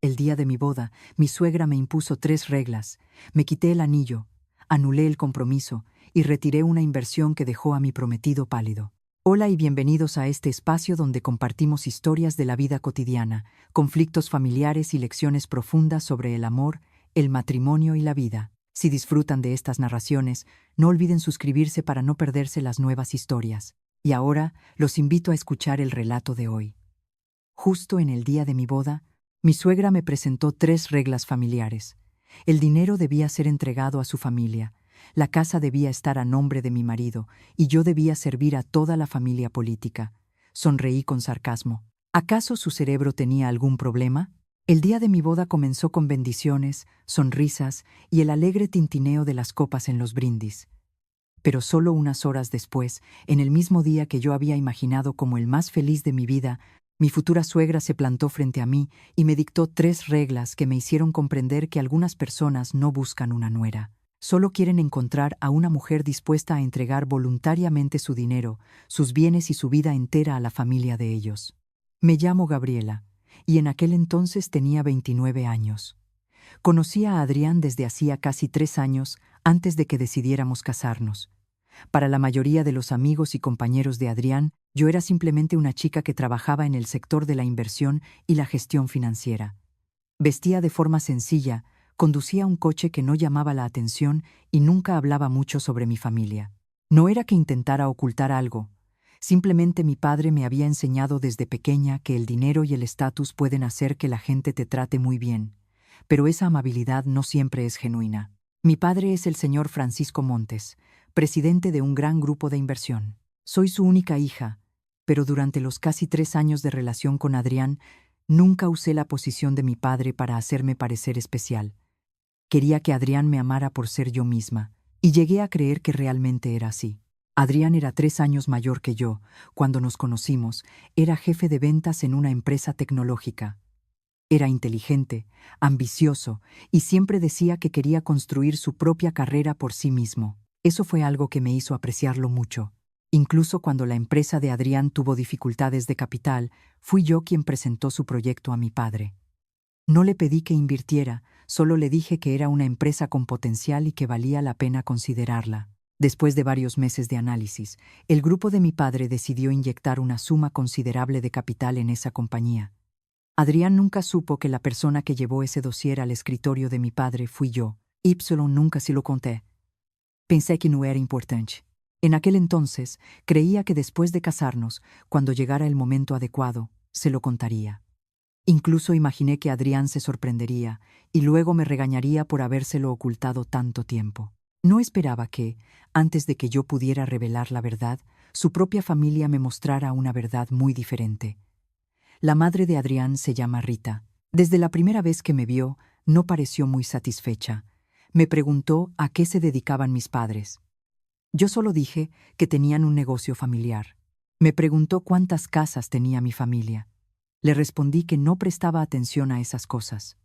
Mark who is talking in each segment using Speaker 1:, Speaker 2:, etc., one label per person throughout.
Speaker 1: El día de mi boda, mi suegra me impuso 3 reglas. Me quité el anillo, anulé el compromiso y retiré una inversión que dejó a mi prometido pálido. Hola y bienvenidos a este espacio donde compartimos historias de la vida cotidiana, conflictos familiares y lecciones profundas sobre el amor, el matrimonio y la vida. Si disfrutan de estas narraciones, no olviden suscribirse para no perderse las nuevas historias. Y ahora, los invito a escuchar el relato de hoy. Justo en el día de mi boda, mi suegra me presentó 3 reglas familiares. El dinero debía ser entregado a su familia, la casa debía estar a nombre de mi marido y yo debía servir a toda la familia política. Sonreí con sarcasmo. ¿Acaso su cerebro tenía algún problema? El día de mi boda comenzó con bendiciones, sonrisas y el alegre tintineo de las copas en los brindis. Pero solo unas horas después, en el mismo día que yo había imaginado como el más feliz de mi vida, mi futura suegra se plantó frente a mí y me dictó 3 reglas que me hicieron comprender que algunas personas no buscan una nuera. Solo quieren encontrar a una mujer dispuesta a entregar voluntariamente su dinero, sus bienes y su vida entera a la familia de ellos. Me llamo Gabriela, y en aquel entonces tenía 29 años. Conocí a Adrián desde hacía casi 3 años, antes de que decidiéramos casarnos. Para la mayoría de los amigos y compañeros de Adrián, yo era simplemente una chica que trabajaba en el sector de la inversión y la gestión financiera. Vestía de forma sencilla, conducía un coche que no llamaba la atención y nunca hablaba mucho sobre mi familia. No era que intentara ocultar algo, simplemente mi padre me había enseñado desde pequeña que el dinero y el estatus pueden hacer que la gente te trate muy bien, pero esa amabilidad no siempre es genuina. Mi padre es el señor Francisco Montes, presidente de un gran grupo de inversión. Soy su única hija, pero durante los casi 3 años de relación con Adrián, nunca usé la posición de mi padre para hacerme parecer especial. Quería que Adrián me amara por ser yo misma, y llegué a creer que realmente era así. Adrián era 3 años mayor que yo. Cuando nos conocimos, era jefe de ventas en una empresa tecnológica. Era inteligente, ambicioso, y siempre decía que quería construir su propia carrera por sí mismo. Eso fue algo que me hizo apreciarlo mucho. Incluso cuando la empresa de Adrián tuvo dificultades de capital, fui yo quien presentó su proyecto a mi padre. No le pedí que invirtiera, solo le dije que era una empresa con potencial y que valía la pena considerarla. Después de varios meses de análisis, el grupo de mi padre decidió inyectar una suma considerable de capital en esa compañía. Adrián nunca supo que la persona que llevó ese dossier al escritorio de mi padre fui yo. Y nunca se lo conté. Pensé que no era importante. En aquel entonces, creía que después de casarnos, cuando llegara el momento adecuado, se lo contaría. Incluso imaginé que Adrián se sorprendería y luego me regañaría por habérselo ocultado tanto tiempo. No esperaba que, antes de que yo pudiera revelar la verdad, su propia familia me mostrara una verdad muy diferente. La madre de Adrián se llama Rita. Desde la primera vez que me vio, no pareció muy satisfecha. Me preguntó a qué se dedicaban mis padres. Yo solo dije que tenían un negocio familiar. Me preguntó cuántas casas tenía mi familia. Le respondí que no prestaba atención a esas cosas.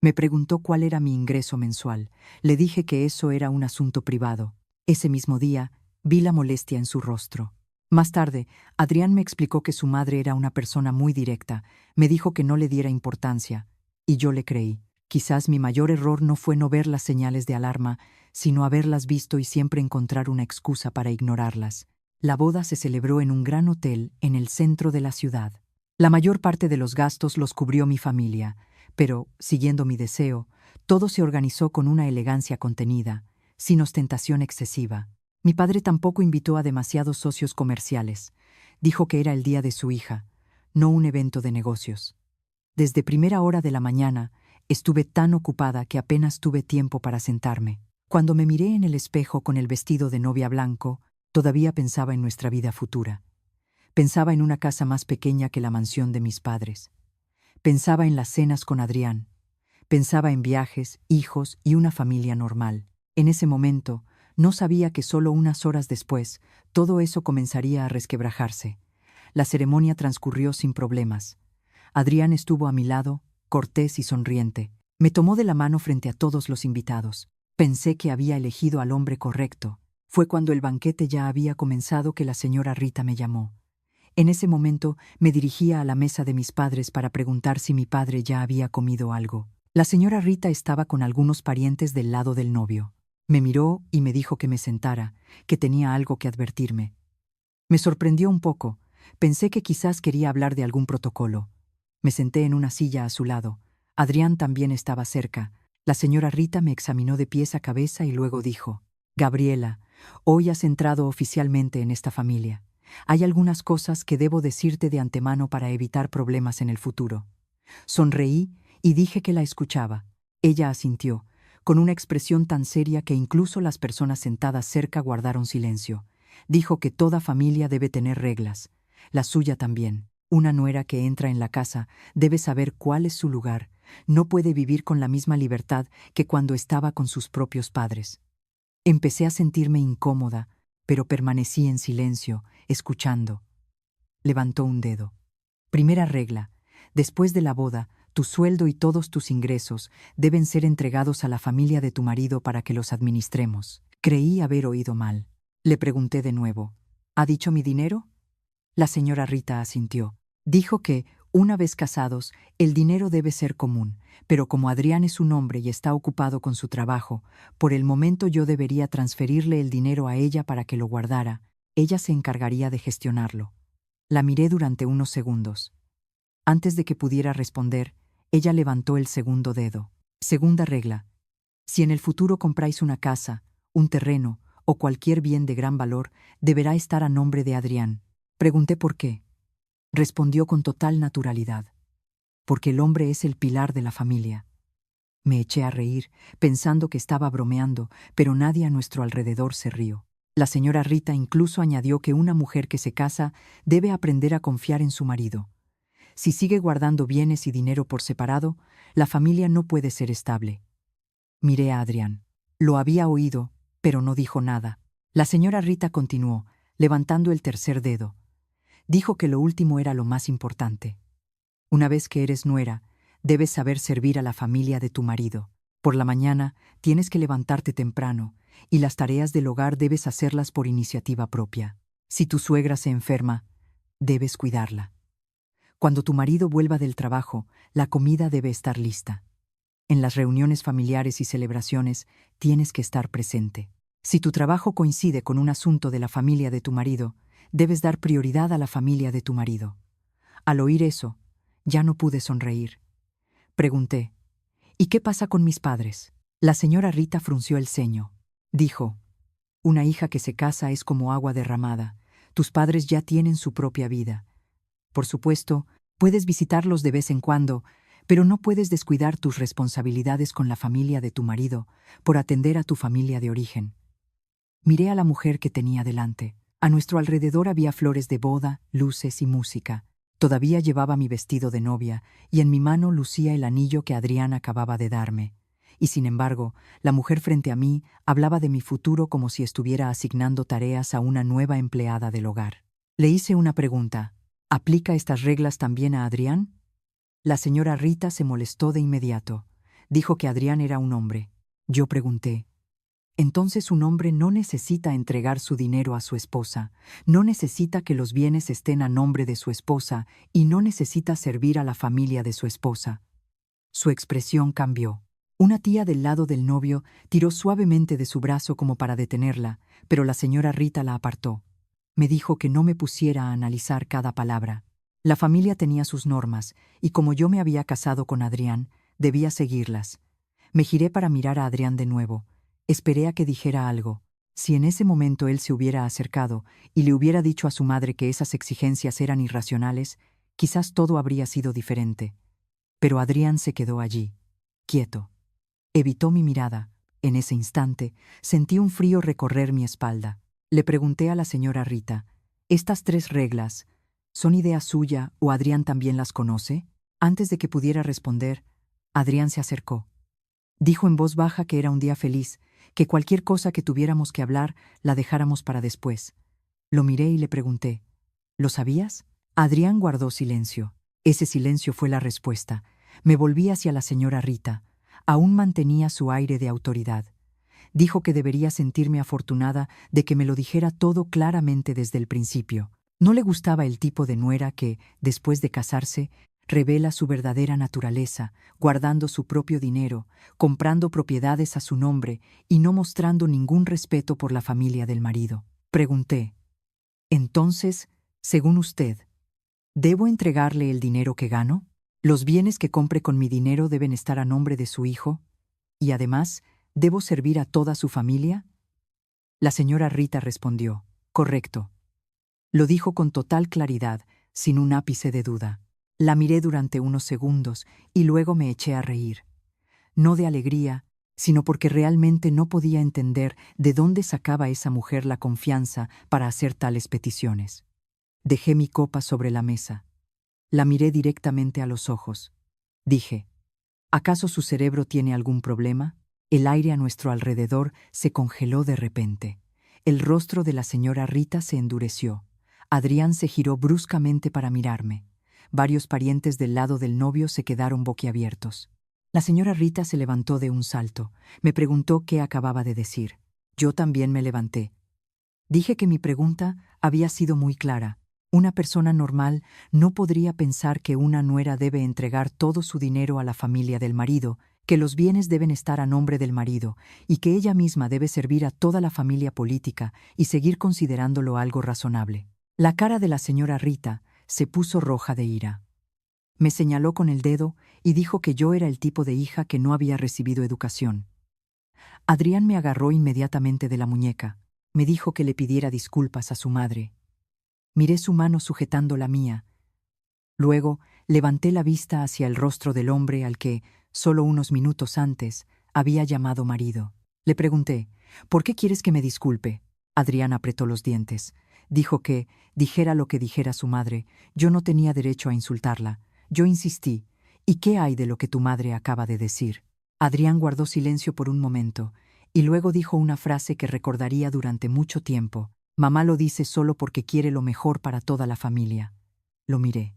Speaker 1: Me preguntó cuál era mi ingreso mensual. Le dije que eso era un asunto privado. Ese mismo día, vi la molestia en su rostro. Más tarde, Adrián me explicó que su madre era una persona muy directa. Me dijo que no le diera importancia, y yo le creí. Quizás mi mayor error no fue no ver las señales de alarma, sino haberlas visto y siempre encontrar una excusa para ignorarlas. La boda se celebró en un gran hotel en el centro de la ciudad. La mayor parte de los gastos los cubrió mi familia, pero, siguiendo mi deseo, todo se organizó con una elegancia contenida, sin ostentación excesiva. Mi padre tampoco invitó a demasiados socios comerciales. Dijo que era el día de su hija, no un evento de negocios. Desde primera hora de la mañana, estuve tan ocupada que apenas tuve tiempo para sentarme. Cuando me miré en el espejo con el vestido de novia blanco, todavía pensaba en nuestra vida futura. Pensaba en una casa más pequeña que la mansión de mis padres. Pensaba en las cenas con Adrián. Pensaba en viajes, hijos y una familia normal. En ese momento, no sabía que solo unas horas después, todo eso comenzaría a resquebrajarse. La ceremonia transcurrió sin problemas. Adrián estuvo a mi lado, cortés y sonriente. Me tomó de la mano frente a todos los invitados. Pensé que había elegido al hombre correcto. Fue cuando el banquete ya había comenzado que la señora Rita me llamó. En ese momento me dirigía a la mesa de mis padres para preguntar si mi padre ya había comido algo. La señora Rita estaba con algunos parientes del lado del novio. Me miró y me dijo que me sentara, que tenía algo que advertirme. Me sorprendió un poco. Pensé que quizás quería hablar de algún protocolo. Me senté en una silla a su lado. Adrián también estaba cerca. La señora Rita me examinó de pies a cabeza y luego dijo: «Gabriela, hoy has entrado oficialmente en esta familia. Hay algunas cosas que debo decirte de antemano para evitar problemas en el futuro». Sonreí y dije que la escuchaba. Ella asintió, con una expresión tan seria que incluso las personas sentadas cerca guardaron silencio. Dijo que toda familia debe tener reglas, la suya también. Una nuera que entra en la casa debe saber cuál es su lugar. No puede vivir con la misma libertad que cuando estaba con sus propios padres. Empecé a sentirme incómoda, pero permanecí en silencio, escuchando. Levantó un dedo. Primera regla: después de la boda, tu sueldo y todos tus ingresos deben ser entregados a la familia de tu marido para que los administremos. Creí haber oído mal. Le pregunté de nuevo: ¿ha dicho mi dinero? La señora Rita asintió. Dijo que, una vez casados, el dinero debe ser común, pero como Adrián es un hombre y está ocupado con su trabajo, por el momento yo debería transferirle el dinero a ella para que lo guardara. Ella se encargaría de gestionarlo. La miré durante unos segundos. Antes de que pudiera responder, ella levantó el segundo dedo. Segunda regla: si en el futuro compráis una casa, un terreno o cualquier bien de gran valor, deberá estar a nombre de Adrián. Pregunté por qué. Respondió con total naturalidad: porque el hombre es el pilar de la familia. Me eché a reír, pensando que estaba bromeando, pero nadie a nuestro alrededor se rió. La señora Rita incluso añadió que una mujer que se casa debe aprender a confiar en su marido. Si sigue guardando bienes y dinero por separado, la familia no puede ser estable. Miré a Adrián. Lo había oído, pero no dijo nada. La señora Rita continuó, levantando el tercer dedo. Dijo que lo último era lo más importante. Una vez que eres nuera, debes saber servir a la familia de tu marido. Por la mañana tienes que levantarte temprano, y las tareas del hogar debes hacerlas por iniciativa propia. Si tu suegra se enferma, debes cuidarla. Cuando tu marido vuelva del trabajo, la comida debe estar lista. En las reuniones familiares y celebraciones tienes que estar presente. Si tu trabajo coincide con un asunto de la familia de tu marido, debes dar prioridad a la familia de tu marido. Al oír eso, ya no pude sonreír. Pregunté: ¿y qué pasa con mis padres? La señora Rita frunció el ceño. Dijo: una hija que se casa es como agua derramada. Tus padres ya tienen su propia vida. Por supuesto, puedes visitarlos de vez en cuando, pero no puedes descuidar tus responsabilidades con la familia de tu marido por atender a tu familia de origen. Miré a la mujer que tenía delante. A nuestro alrededor había flores de boda, luces y música. Todavía llevaba mi vestido de novia y en mi mano lucía el anillo que Adrián acababa de darme. Y sin embargo, la mujer frente a mí hablaba de mi futuro como si estuviera asignando tareas a una nueva empleada del hogar. Le hice una pregunta: ¿aplica estas reglas también a Adrián? La señora Rita se molestó de inmediato. Dijo que Adrián era un hombre. Yo pregunté: entonces un hombre no necesita entregar su dinero a su esposa, no necesita que los bienes estén a nombre de su esposa y no necesita servir a la familia de su esposa. Su expresión cambió. Una tía del lado del novio tiró suavemente de su brazo como para detenerla, pero la señora Rita la apartó. Me dijo que no me pusiera a analizar cada palabra. La familia tenía sus normas, y como yo me había casado con Adrián, debía seguirlas. Me giré para mirar a Adrián de nuevo. Esperé a que dijera algo. Si en ese momento él se hubiera acercado y le hubiera dicho a su madre que esas exigencias eran irracionales, quizás todo habría sido diferente. Pero Adrián se quedó allí, quieto. Evitó mi mirada. En ese instante, sentí un frío recorrer mi espalda. Le pregunté a la señora Rita: ¿estas 3 reglas son idea suya o Adrián también las conoce? Antes de que pudiera responder, Adrián se acercó. Dijo en voz baja que era un día feliz, que cualquier cosa que tuviéramos que hablar la dejáramos para después. Lo miré y le pregunté: ¿lo sabías? Adrián guardó silencio. Ese silencio fue la respuesta. Me volví hacia la señora Rita. Aún mantenía su aire de autoridad. Dijo que debería sentirme afortunada de que me lo dijera todo claramente desde el principio. No le gustaba el tipo de nuera que, después de casarse, revela su verdadera naturaleza, guardando su propio dinero, comprando propiedades a su nombre y no mostrando ningún respeto por la familia del marido. Pregunté, entonces, según usted, ¿debo entregarle el dinero que gano? ¿Los bienes que compre con mi dinero deben estar a nombre de su hijo? Y además, ¿debo servir a toda su familia? La señora Rita respondió, correcto. Lo dijo con total claridad, sin un ápice de duda. La miré durante unos segundos y luego me eché a reír. No de alegría, sino porque realmente no podía entender de dónde sacaba esa mujer la confianza para hacer tales peticiones. Dejé mi copa sobre la mesa. La miré directamente a los ojos. Dije, ¿acaso su cerebro tiene algún problema? El aire a nuestro alrededor se congeló de repente. El rostro de la señora Rita se endureció. Adrián se giró bruscamente para mirarme. Varios parientes del lado del novio se quedaron boquiabiertos. La señora Rita se levantó de un salto. Me preguntó qué acababa de decir. Yo también me levanté. Dije que mi pregunta había sido muy clara. Una persona normal no podría pensar que una nuera debe entregar todo su dinero a la familia del marido, que los bienes deben estar a nombre del marido y que ella misma debe servir a toda la familia política y seguir considerándolo algo razonable. La cara de la señora Rita se puso roja de ira. Me señaló con el dedo y dijo que yo era el tipo de hija que no había recibido educación. Adrián me agarró inmediatamente de la muñeca. Me dijo que le pidiera disculpas a su madre. Miré su mano sujetando la mía. Luego levanté la vista hacia el rostro del hombre al que, solo unos minutos antes, había llamado marido. Le pregunté, ¿por qué quieres que me disculpe? Adrián apretó los dientes. Dijo que, dijera lo que dijera su madre, yo no tenía derecho a insultarla. Yo insistí, ¿y qué hay de lo que tu madre acaba de decir? Adrián guardó silencio por un momento, y luego dijo una frase que recordaría durante mucho tiempo. Mamá lo dice solo porque quiere lo mejor para toda la familia. Lo miré.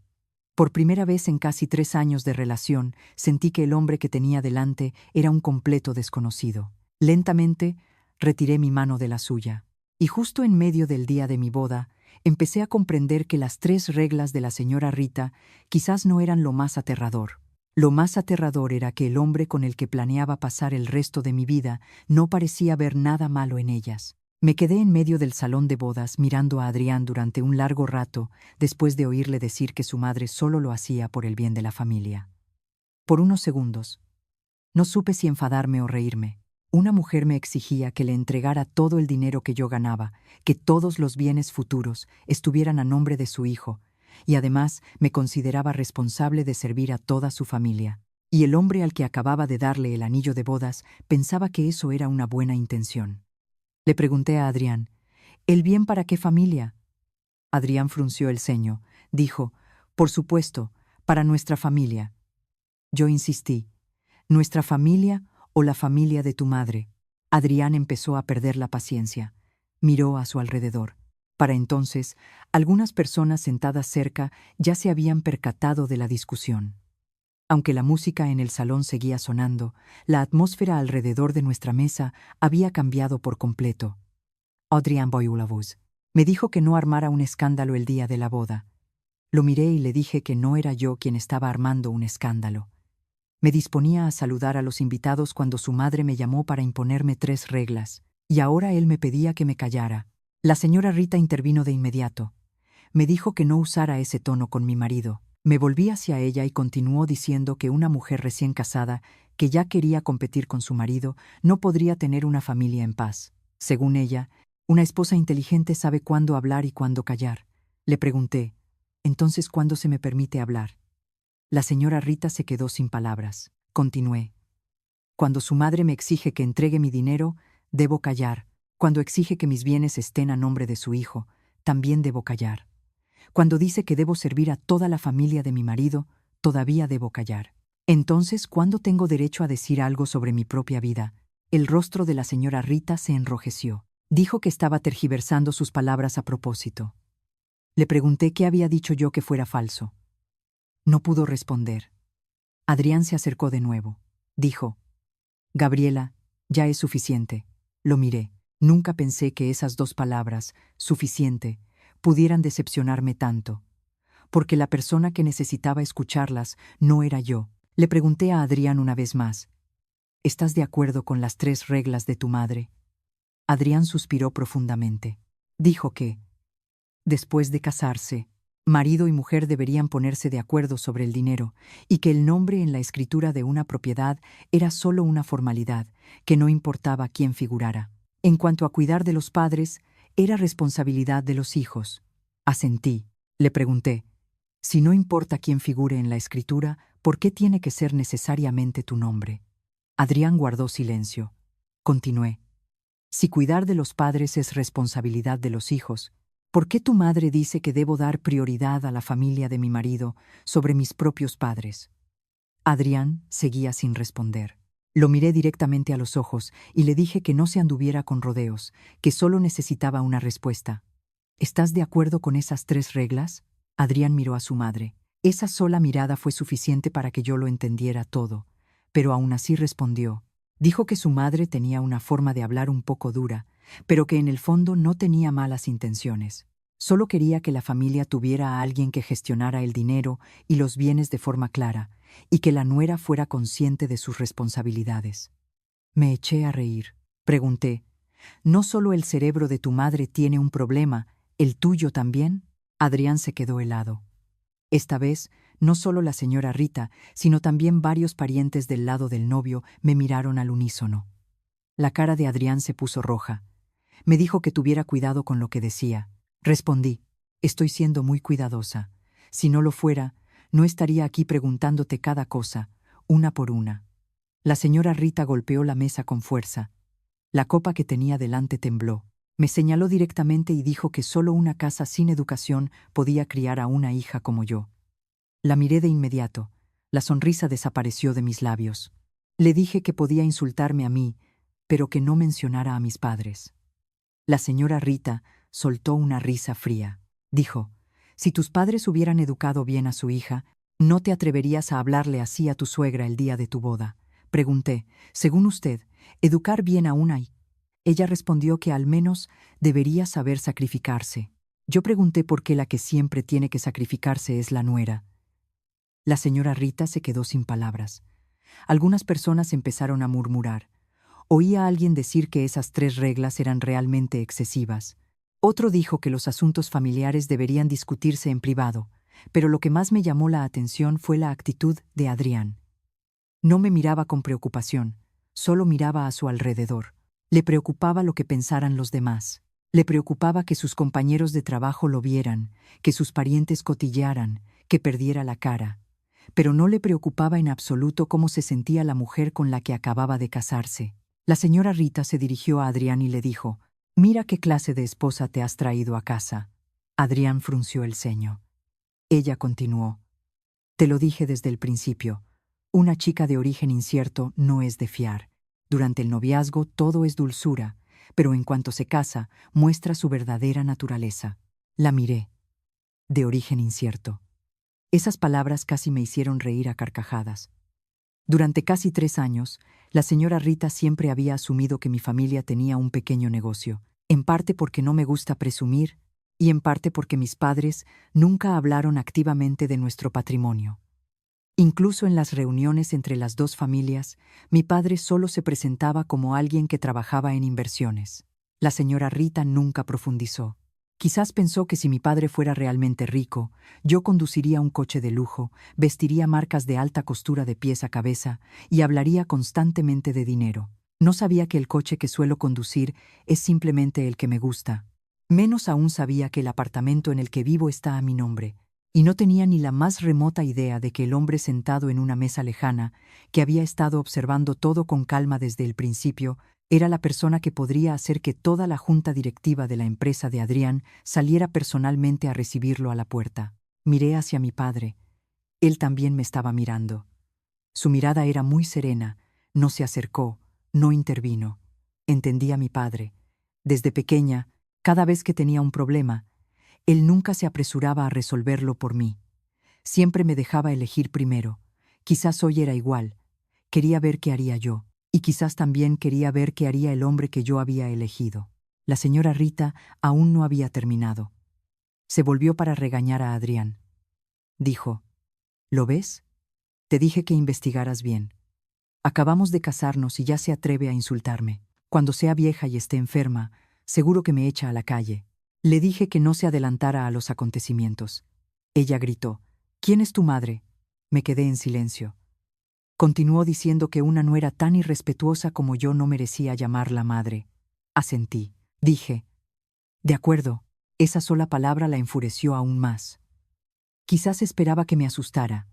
Speaker 1: Por primera vez en casi 3 años de relación, sentí que el hombre que tenía delante era un completo desconocido. Lentamente, retiré mi mano de la suya. Y justo en medio del día de mi boda, empecé a comprender que las 3 reglas de la señora Rita quizás no eran lo más aterrador. Lo más aterrador era que el hombre con el que planeaba pasar el resto de mi vida no parecía ver nada malo en ellas. Me quedé en medio del salón de bodas mirando a Adrián durante un largo rato después de oírle decir que su madre solo lo hacía por el bien de la familia. Por unos segundos, no supe si enfadarme o reírme. Una mujer me exigía que le entregara todo el dinero que yo ganaba, que todos los bienes futuros estuvieran a nombre de su hijo, y además me consideraba responsable de servir a toda su familia. Y el hombre al que acababa de darle el anillo de bodas pensaba que eso era una buena intención. Le pregunté a Adrián, ¿el bien para qué familia? Adrián frunció el ceño. Dijo, por supuesto, para nuestra familia. Yo insistí, ¿nuestra familia o la familia de tu madre? Adrián empezó a perder la paciencia. Miró a su alrededor. Para entonces, algunas personas sentadas cerca ya se habían percatado de la discusión. Aunque la música en el salón seguía sonando, la atmósfera alrededor de nuestra mesa había cambiado por completo. Adrián Boyulavuz me dijo que no armara un escándalo el día de la boda. Lo miré y le dije que no era yo quien estaba armando un escándalo. Me disponía a saludar a los invitados cuando su madre me llamó para imponerme 3 reglas, y ahora él me pedía que me callara. La señora Rita intervino de inmediato. Me dijo que no usara ese tono con mi marido. Me volví hacia ella y continuó diciendo que una mujer recién casada, que ya quería competir con su marido, no podría tener una familia en paz. Según ella, una esposa inteligente sabe cuándo hablar y cuándo callar. Le pregunté, ¿entonces cuándo se me permite hablar? La señora Rita se quedó sin palabras. Continué. Cuando su madre me exige que entregue mi dinero, debo callar. Cuando exige que mis bienes estén a nombre de su hijo, también debo callar. Cuando dice que debo servir a toda la familia de mi marido, todavía debo callar. Entonces, ¿cuándo tengo derecho a decir algo sobre mi propia vida? El rostro de la señora Rita se enrojeció. Dijo que estaba tergiversando sus palabras a propósito. Le pregunté qué había dicho yo que fuera falso. No pudo responder. Adrián se acercó de nuevo. Dijo, Gabriela, ya es suficiente. Lo miré. Nunca pensé que esas 2 palabras, suficiente, pudieran decepcionarme tanto, porque la persona que necesitaba escucharlas no era yo. Le pregunté a Adrián una vez más, ¿estás de acuerdo con las 3 reglas de tu madre? Adrián suspiró profundamente. Dijo que, después de casarse, marido y mujer deberían ponerse de acuerdo sobre el dinero y que el nombre en la escritura de una propiedad era solo una formalidad, que no importaba quién figurara. En cuanto a cuidar de los padres, era responsabilidad de los hijos. Asentí. Le pregunté, si no importa quién figure en la escritura, ¿por qué tiene que ser necesariamente tu nombre? Adrián guardó silencio. Continué. Si cuidar de los padres es responsabilidad de los hijos, ¿por qué tu madre dice que debo dar prioridad a la familia de mi marido sobre mis propios padres? Adrián seguía sin responder. Lo miré directamente a los ojos y le dije que no se anduviera con rodeos, que solo necesitaba una respuesta. ¿Estás de acuerdo con esas 3 reglas? Adrián miró a su madre. Esa sola mirada fue suficiente para que yo lo entendiera todo, pero aún así respondió. Dijo que su madre tenía una forma de hablar un poco dura, pero que en el fondo no tenía malas intenciones. Solo quería que la familia tuviera a alguien que gestionara el dinero y los bienes de forma clara, y que la nuera fuera consciente de sus responsabilidades. Me eché a reír. Pregunté, ¿no solo el cerebro de tu madre tiene un problema, el tuyo también? Adrián se quedó helado. Esta vez, no solo la señora Rita, sino también varios parientes del lado del novio me miraron al unísono. La cara de Adrián se puso roja. Me dijo que tuviera cuidado con lo que decía. Respondí, estoy siendo muy cuidadosa. Si no lo fuera, no estaría aquí preguntándote cada cosa, una por una. La señora Rita golpeó la mesa con fuerza. La copa que tenía delante tembló. Me señaló directamente y dijo que solo una casa sin educación podía criar a una hija como yo. La miré de inmediato. La sonrisa desapareció de mis labios. Le dije que podía insultarme a mí, pero que no mencionara a mis padres. La señora Rita soltó una risa fría. Dijo, si tus padres hubieran educado bien a su hija, no te atreverías a hablarle así a tu suegra el día de tu boda. Pregunté, según usted, ¿educar bien a una hija? Ella respondió que al menos debería saber sacrificarse. Yo pregunté por qué la que siempre tiene que sacrificarse es la nuera. La señora Rita se quedó sin palabras. Algunas personas empezaron a murmurar. Oí a alguien decir que esas 3 reglas eran realmente excesivas. Otro dijo que los asuntos familiares deberían discutirse en privado, pero lo que más me llamó la atención fue la actitud de Adrián. No me miraba con preocupación, solo miraba a su alrededor. Le preocupaba lo que pensaran los demás. Le preocupaba que sus compañeros de trabajo lo vieran, que sus parientes cotillaran, que perdiera la cara. Pero no le preocupaba en absoluto cómo se sentía la mujer con la que acababa de casarse. La señora Rita se dirigió a Adrián y le dijo, «Mira qué clase de esposa te has traído a casa». Adrián frunció el ceño. Ella continuó, «Te lo dije desde el principio. Una chica de origen incierto no es de fiar. Durante el noviazgo todo es dulzura, pero en cuanto se casa, muestra su verdadera naturaleza». La miré. De origen incierto. Esas palabras casi me hicieron reír a carcajadas. Durante casi 3 años, la señora Rita siempre había asumido que mi familia tenía un pequeño negocio, en parte porque no me gusta presumir y en parte porque mis padres nunca hablaron activamente de nuestro patrimonio. Incluso en las reuniones entre las 2 familias, mi padre solo se presentaba como alguien que trabajaba en inversiones. La señora Rita nunca profundizó. Quizás pensó que si mi padre fuera realmente rico, yo conduciría un coche de lujo, vestiría marcas de alta costura de pies a cabeza y hablaría constantemente de dinero. No sabía que el coche que suelo conducir es simplemente el que me gusta. Menos aún sabía que el apartamento en el que vivo está a mi nombre. Y no tenía ni la más remota idea de que el hombre sentado en una mesa lejana, que había estado observando todo con calma desde el principio, era la persona que podría hacer que toda la junta directiva de la empresa de Adrián saliera personalmente a recibirlo a la puerta. Miré hacia mi padre. Él también me estaba mirando. Su mirada era muy serena, no se acercó, no intervino. Entendí a mi padre. Desde pequeña, cada vez que tenía un problema, él nunca se apresuraba a resolverlo por mí. Siempre me dejaba elegir primero. Quizás hoy era igual. Quería ver qué haría yo. Y quizás también quería ver qué haría el hombre que yo había elegido. La señora Rita aún no había terminado. Se volvió para regañar a Adrián. Dijo: ¿Lo ves? Te dije que investigaras bien. Acabamos de casarnos y ya se atreve a insultarme. Cuando sea vieja y esté enferma, seguro que me echa a la calle. Le dije que no se adelantara a los acontecimientos. Ella gritó: ¿Quién es tu madre? Me quedé en silencio. Continuó diciendo que una nuera tan irrespetuosa como yo no merecía llamarla madre. Asentí. Dije: de acuerdo. Esa sola palabra la enfureció aún más. Quizás esperaba que me asustara.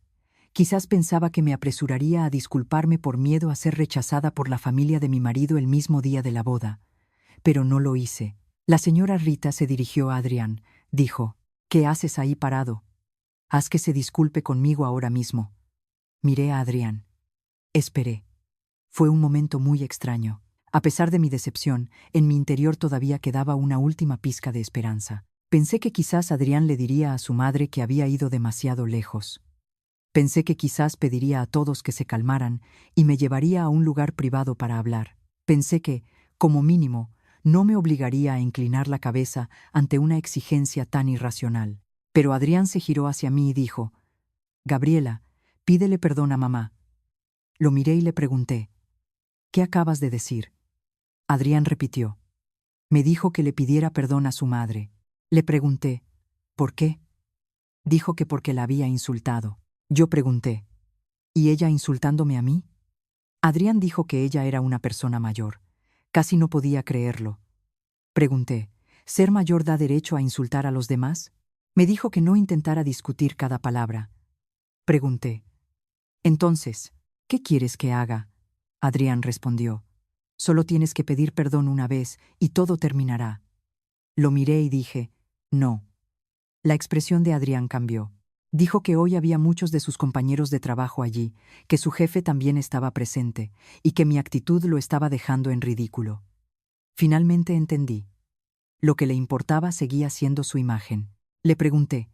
Speaker 1: Quizás pensaba que me apresuraría a disculparme por miedo a ser rechazada por la familia de mi marido el mismo día de la boda. Pero no lo hice. La señora Rita se dirigió a Adrián. Dijo: ¿Qué haces ahí parado? Haz que se disculpe conmigo ahora mismo. Miré a Adrián. Esperé. Fue un momento muy extraño. A pesar de mi decepción, en mi interior todavía quedaba una última pizca de esperanza. Pensé que quizás Adrián le diría a su madre que había ido demasiado lejos. Pensé que quizás pediría a todos que se calmaran y me llevaría a un lugar privado para hablar. Pensé que, como mínimo, no me obligaría a inclinar la cabeza ante una exigencia tan irracional. Pero Adrián se giró hacia mí y dijo: Gabriela, pídele perdón a mamá. Lo miré y le pregunté: ¿Qué acabas de decir? Adrián repitió: me dijo que le pidiera perdón a su madre. Le pregunté: ¿por qué? Dijo que porque la había insultado. Yo pregunté: ¿y ella insultándome a mí? Adrián dijo que ella era una persona mayor. Casi no podía creerlo. Pregunté: ¿ser mayor da derecho a insultar a los demás? Me dijo que no intentara discutir cada palabra. Pregunté: entonces, ¿qué quieres que haga? Adrián respondió: solo tienes que pedir perdón una vez y todo terminará. Lo miré y dije: no. La expresión de Adrián cambió. Dijo que hoy había muchos de sus compañeros de trabajo allí, que su jefe también estaba presente, y que mi actitud lo estaba dejando en ridículo. Finalmente entendí. Lo que le importaba seguía siendo su imagen. Le pregunté: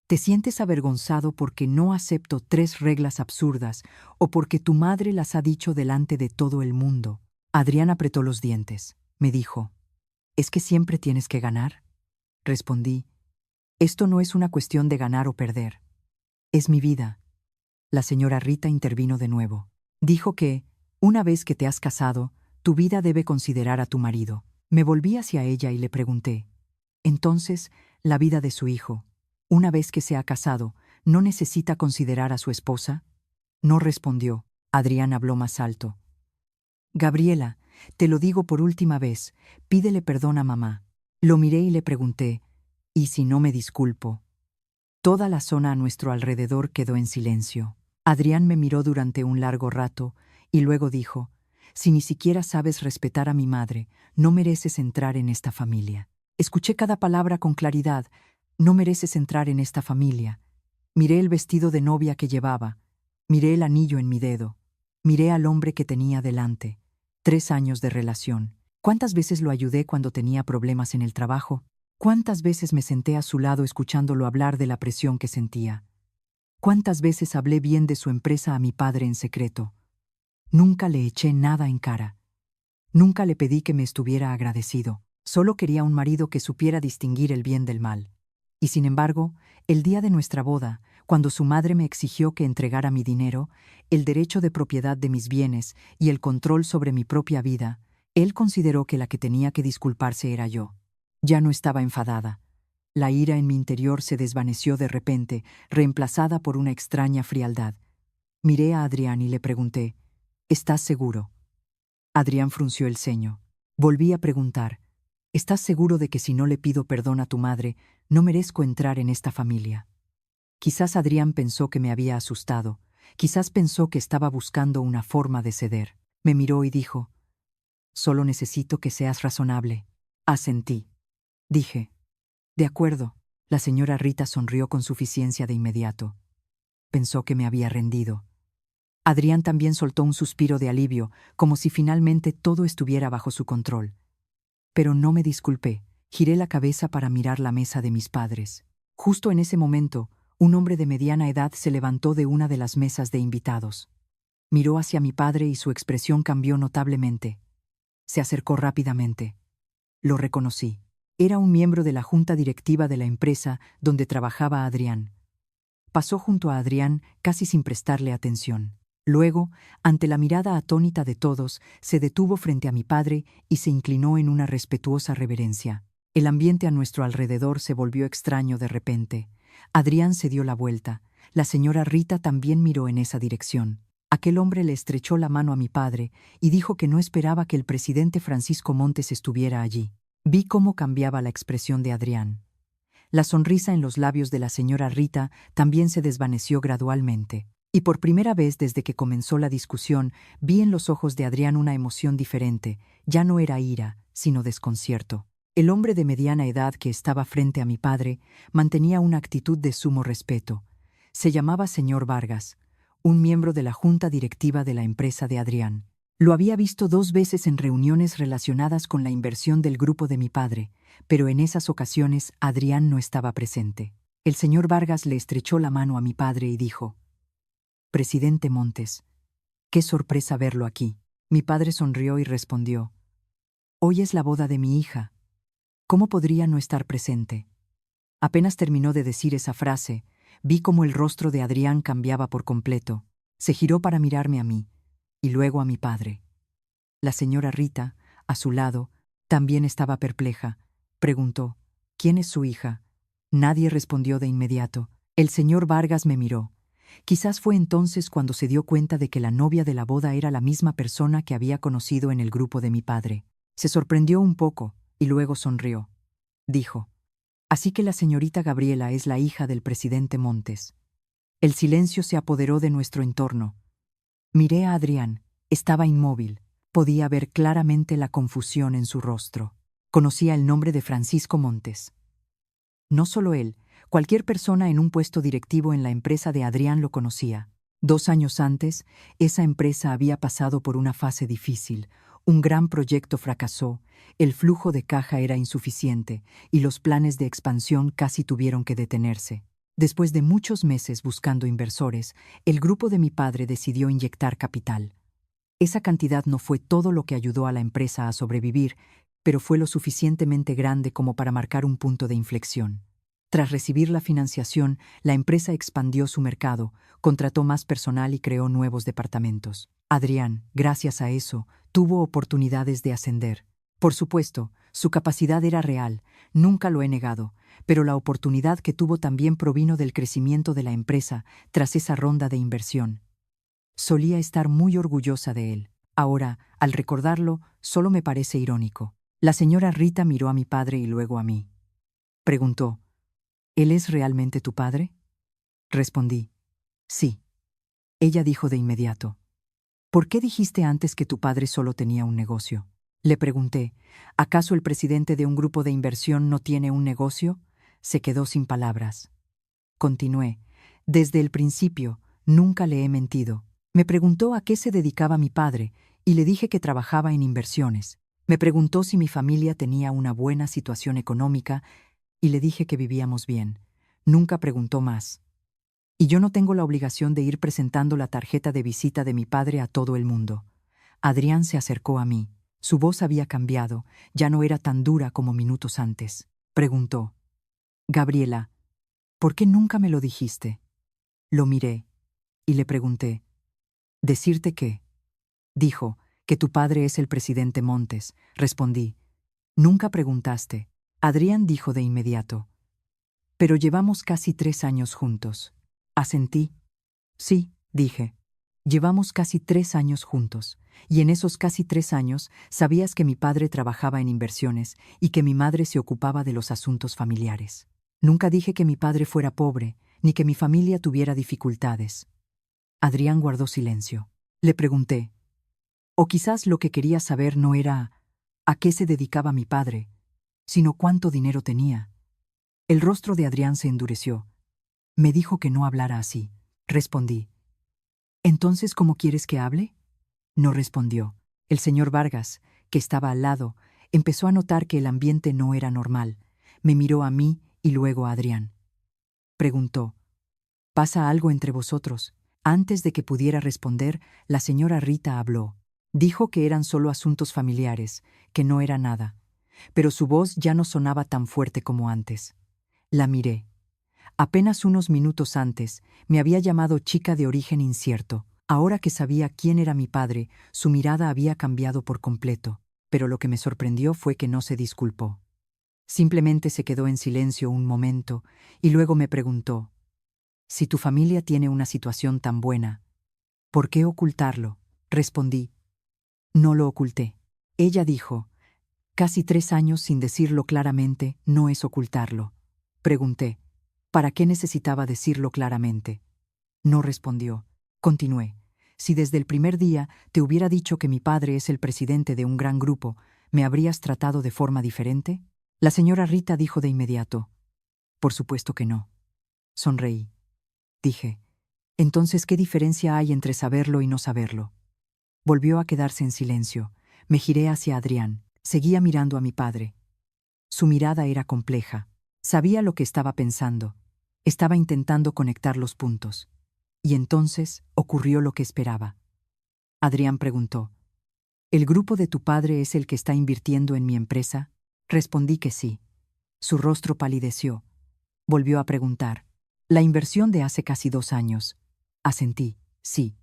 Speaker 1: ¿te sientes avergonzado porque no acepto 3 reglas absurdas o porque tu madre las ha dicho delante de todo el mundo? Adrián apretó los dientes. Me dijo: ¿es que siempre tienes que ganar? Respondí: esto no es una cuestión de ganar o perder. Es mi vida. La señora Rita intervino de nuevo. Dijo que, una vez que te has casado, tu vida debe considerar a tu marido. Me volví hacia ella y le pregunté: entonces, la vida de su hijo, una vez que se ha casado, ¿no necesita considerar a su esposa? No respondió. Adrián habló más alto: Gabriela, te lo digo por última vez, pídele perdón a mamá. Lo miré y le pregunté: ¿y si no me disculpo? Toda la zona a nuestro alrededor quedó en silencio. Adrián me miró durante un largo rato y luego dijo: si ni siquiera sabes respetar a mi madre, no mereces entrar en esta familia. Escuché cada palabra con claridad: no mereces entrar en esta familia. Miré el vestido de novia que llevaba, miré el anillo en mi dedo, miré al hombre que tenía delante. 3 años de relación. ¿Cuántas veces lo ayudé cuando tenía problemas en el trabajo? ¿Cuántas veces me senté a su lado escuchándolo hablar de la presión que sentía? ¿Cuántas veces hablé bien de su empresa a mi padre en secreto? Nunca le eché nada en cara. Nunca le pedí que me estuviera agradecido. Solo quería un marido que supiera distinguir el bien del mal. Y sin embargo, el día de nuestra boda, cuando su madre me exigió que entregara mi dinero, el derecho de propiedad de mis bienes y el control sobre mi propia vida, él consideró que la que tenía que disculparse era yo. Ya no estaba enfadada. La ira en mi interior se desvaneció de repente, reemplazada por una extraña frialdad. Miré a Adrián y le pregunté: ¿estás seguro? Adrián frunció el ceño. Volví a preguntar: ¿estás seguro de que si no le pido perdón a tu madre, no merezco entrar en esta familia? Quizás Adrián pensó que me había asustado. Quizás pensó que estaba buscando una forma de ceder. Me miró y dijo: solo necesito que seas razonable. Asentí. Dije: de acuerdo. La señora Rita sonrió con suficiencia de inmediato. Pensó que me había rendido. Adrián también soltó un suspiro de alivio, como si finalmente todo estuviera bajo su control. Pero no me disculpé. Giré la cabeza para mirar la mesa de mis padres. Justo en ese momento, un hombre de mediana edad se levantó de una de las mesas de invitados. Miró hacia mi padre y su expresión cambió notablemente. Se acercó rápidamente. Lo reconocí. Era un miembro de la junta directiva de la empresa donde trabajaba Adrián. Pasó junto a Adrián casi sin prestarle atención. Luego, ante la mirada atónita de todos, se detuvo frente a mi padre y se inclinó en una respetuosa reverencia. El ambiente a nuestro alrededor se volvió extraño de repente. Adrián se dio la vuelta. La señora Rita también miró en esa dirección. Aquel hombre le estrechó la mano a mi padre y dijo que no esperaba que el presidente Francisco Montes estuviera allí. Vi cómo cambiaba la expresión de Adrián. La sonrisa en los labios de la señora Rita también se desvaneció gradualmente. Y por primera vez desde que comenzó la discusión, vi en los ojos de Adrián una emoción diferente. Ya no era ira, sino desconcierto. El hombre de mediana edad que estaba frente a mi padre mantenía una actitud de sumo respeto. Se llamaba señor Vargas, un miembro de la junta directiva de la empresa de Adrián. Lo había visto 2 veces en reuniones relacionadas con la inversión del grupo de mi padre, pero en esas ocasiones Adrián no estaba presente. El señor Vargas le estrechó la mano a mi padre y dijo: «Presidente Montes, qué sorpresa verlo aquí». Mi padre sonrió y respondió: «Hoy es la boda de mi hija. ¿Cómo podría no estar presente?». Apenas terminó de decir esa frase, vi cómo el rostro de Adrián cambiaba por completo. Se giró para mirarme a mí, y luego a mi padre. La señora Rita, a su lado, también estaba perpleja. Preguntó: «¿Quién es su hija?». Nadie respondió de inmediato. El señor Vargas me miró. Quizás fue entonces cuando se dio cuenta de que la novia de la boda era la misma persona que había conocido en el grupo de mi padre. Se sorprendió un poco y luego sonrió. Dijo: «Así que la señorita Gabriela es la hija del presidente Montes». El silencio se apoderó de nuestro entorno. Miré a Adrián. Estaba inmóvil. Podía ver claramente la confusión en su rostro. Conocía el nombre de Francisco Montes. No solo él, cualquier persona en un puesto directivo en la empresa de Adrián lo conocía. 2 años antes, esa empresa había pasado por una fase difícil. Un gran proyecto fracasó, el flujo de caja era insuficiente y los planes de expansión casi tuvieron que detenerse. Después de muchos meses buscando inversores, el grupo de mi padre decidió inyectar capital. Esa cantidad no fue todo lo que ayudó a la empresa a sobrevivir, pero fue lo suficientemente grande como para marcar un punto de inflexión. Tras recibir la financiación, la empresa expandió su mercado, contrató más personal y creó nuevos departamentos. Adrián, gracias a eso, tuvo oportunidades de ascender. Por supuesto, su capacidad era real, nunca lo he negado, pero la oportunidad que tuvo también provino del crecimiento de la empresa tras esa ronda de inversión. Solía estar muy orgullosa de él. Ahora, al recordarlo, solo me parece irónico. La señora Rita miró a mi padre y luego a mí. Preguntó: «¿Él es realmente tu padre?». Respondí: «Sí». Ella dijo de inmediato: «¿Por qué dijiste antes que tu padre solo tenía un negocio?». Le pregunté: «¿Acaso el presidente de un grupo de inversión no tiene un negocio?». Se quedó sin palabras. Continué: «Desde el principio, nunca le he mentido». Me preguntó a qué se dedicaba mi padre y le dije que trabajaba en inversiones. Me preguntó si mi familia tenía una buena situación económica y le dije que vivíamos bien. Nunca preguntó más. Y yo no tengo la obligación de ir presentando la tarjeta de visita de mi padre a todo el mundo. Adrián se acercó a mí. Su voz había cambiado, ya no era tan dura como minutos antes. Preguntó: «Gabriela, ¿por qué nunca me lo dijiste?». Lo miré y le pregunté: «¿Decirte qué?». Dijo: «Que tu padre es el presidente Montes». Respondí: «Nunca preguntaste». Adrián dijo de inmediato: «Pero llevamos casi 3 años juntos». Asentí. «Sí», dije. «Llevamos casi 3 años juntos, y en esos casi 3 años sabías que mi padre trabajaba en inversiones y que mi madre se ocupaba de los asuntos familiares. Nunca dije que mi padre fuera pobre, ni que mi familia tuviera dificultades». Adrián guardó silencio. Le pregunté: «O quizás lo que quería saber no era a qué se dedicaba mi padre, sino cuánto dinero tenía». El rostro de Adrián se endureció. «Me dijo que no hablara así». Respondí: «¿Entonces cómo quieres que hable?». No respondió. El señor Vargas, que estaba al lado, empezó a notar que el ambiente no era normal. Me miró a mí y luego a Adrián. Preguntó: «¿Pasa algo entre vosotros?». Antes de que pudiera responder, la señora Rita habló. Dijo que eran solo asuntos familiares, que no era nada. pero su voz ya no sonaba tan fuerte como antes. La miré. Apenas unos minutos antes, me había llamado chica de origen incierto. Ahora que sabía quién era mi padre, su mirada había cambiado por completo, pero lo que me sorprendió fue que no se disculpó. Simplemente se quedó en silencio un momento y luego me preguntó: «Si tu familia tiene una situación tan buena, ¿por qué ocultarlo?». Respondí: «No lo oculté». Ella dijo: «Casi 3 años sin decirlo claramente no es ocultarlo». Pregunté: «¿Para qué necesitaba decirlo claramente?». No respondió. Continué: «Si desde el primer día te hubiera dicho que mi padre es el presidente de un gran grupo, ¿me habrías tratado de forma diferente?». La señora Rita dijo de inmediato: «Por supuesto que no». Sonreí. Dije: «Entonces, ¿qué diferencia hay entre saberlo y no saberlo?». Volvió a quedarse en silencio. Me giré hacia Adrián. Seguía mirando a mi padre. Su mirada era compleja. Sabía lo que estaba pensando. Estaba intentando conectar los puntos. Y entonces ocurrió lo que esperaba. Adrián preguntó: «¿El grupo de tu padre es el que está invirtiendo en mi empresa?». Respondí que sí. Su rostro palideció. Volvió a preguntar: «¿La inversión de hace casi 2 años?». Asentí: «Sí».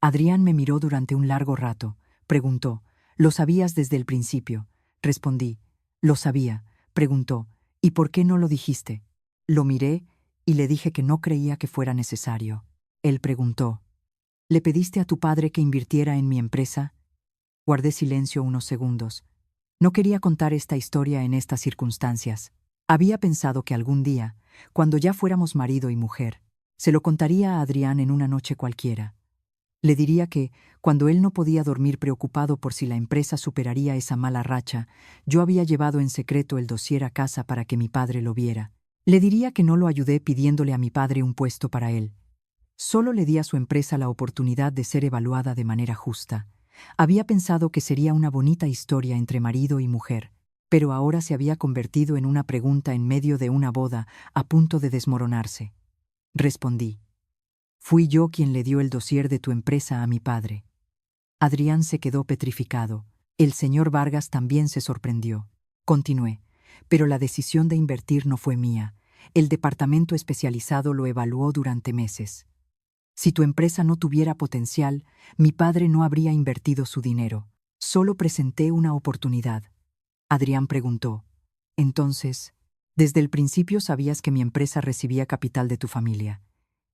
Speaker 1: Adrián me miró durante un largo rato. Preguntó: «¿Lo sabías desde el principio?». Respondí: «Lo sabía». Preguntó: «¿Y por qué no lo dijiste?». Lo miré y le dije que no creía que fuera necesario. Él preguntó: «¿Le pediste a tu padre que invirtiera en mi empresa?». Guardé silencio unos segundos. No quería contar esta historia en estas circunstancias. Había pensado que algún día, cuando ya fuéramos marido y mujer, se lo contaría a Adrián en una noche cualquiera. Le diría que, cuando él no podía dormir preocupado por si la empresa superaría esa mala racha, yo había llevado en secreto el dossier a casa para que mi padre lo viera. Le diría que no lo ayudé pidiéndole a mi padre un puesto para él. Solo le di a su empresa la oportunidad de ser evaluada de manera justa. Había pensado que sería una bonita historia entre marido y mujer, pero ahora se había convertido en una pregunta en medio de una boda a punto de desmoronarse. Respondí: «Fui yo quien le dio el dossier de tu empresa a mi padre». Adrián se quedó petrificado. El señor Vargas también se sorprendió. Continué: «Pero la decisión de invertir no fue mía. El departamento especializado lo evaluó durante meses. Si tu empresa no tuviera potencial, mi padre no habría invertido su dinero. Solo presenté una oportunidad». Adrián preguntó: «Entonces, ¿desde el principio sabías que mi empresa recibía capital de tu familia?».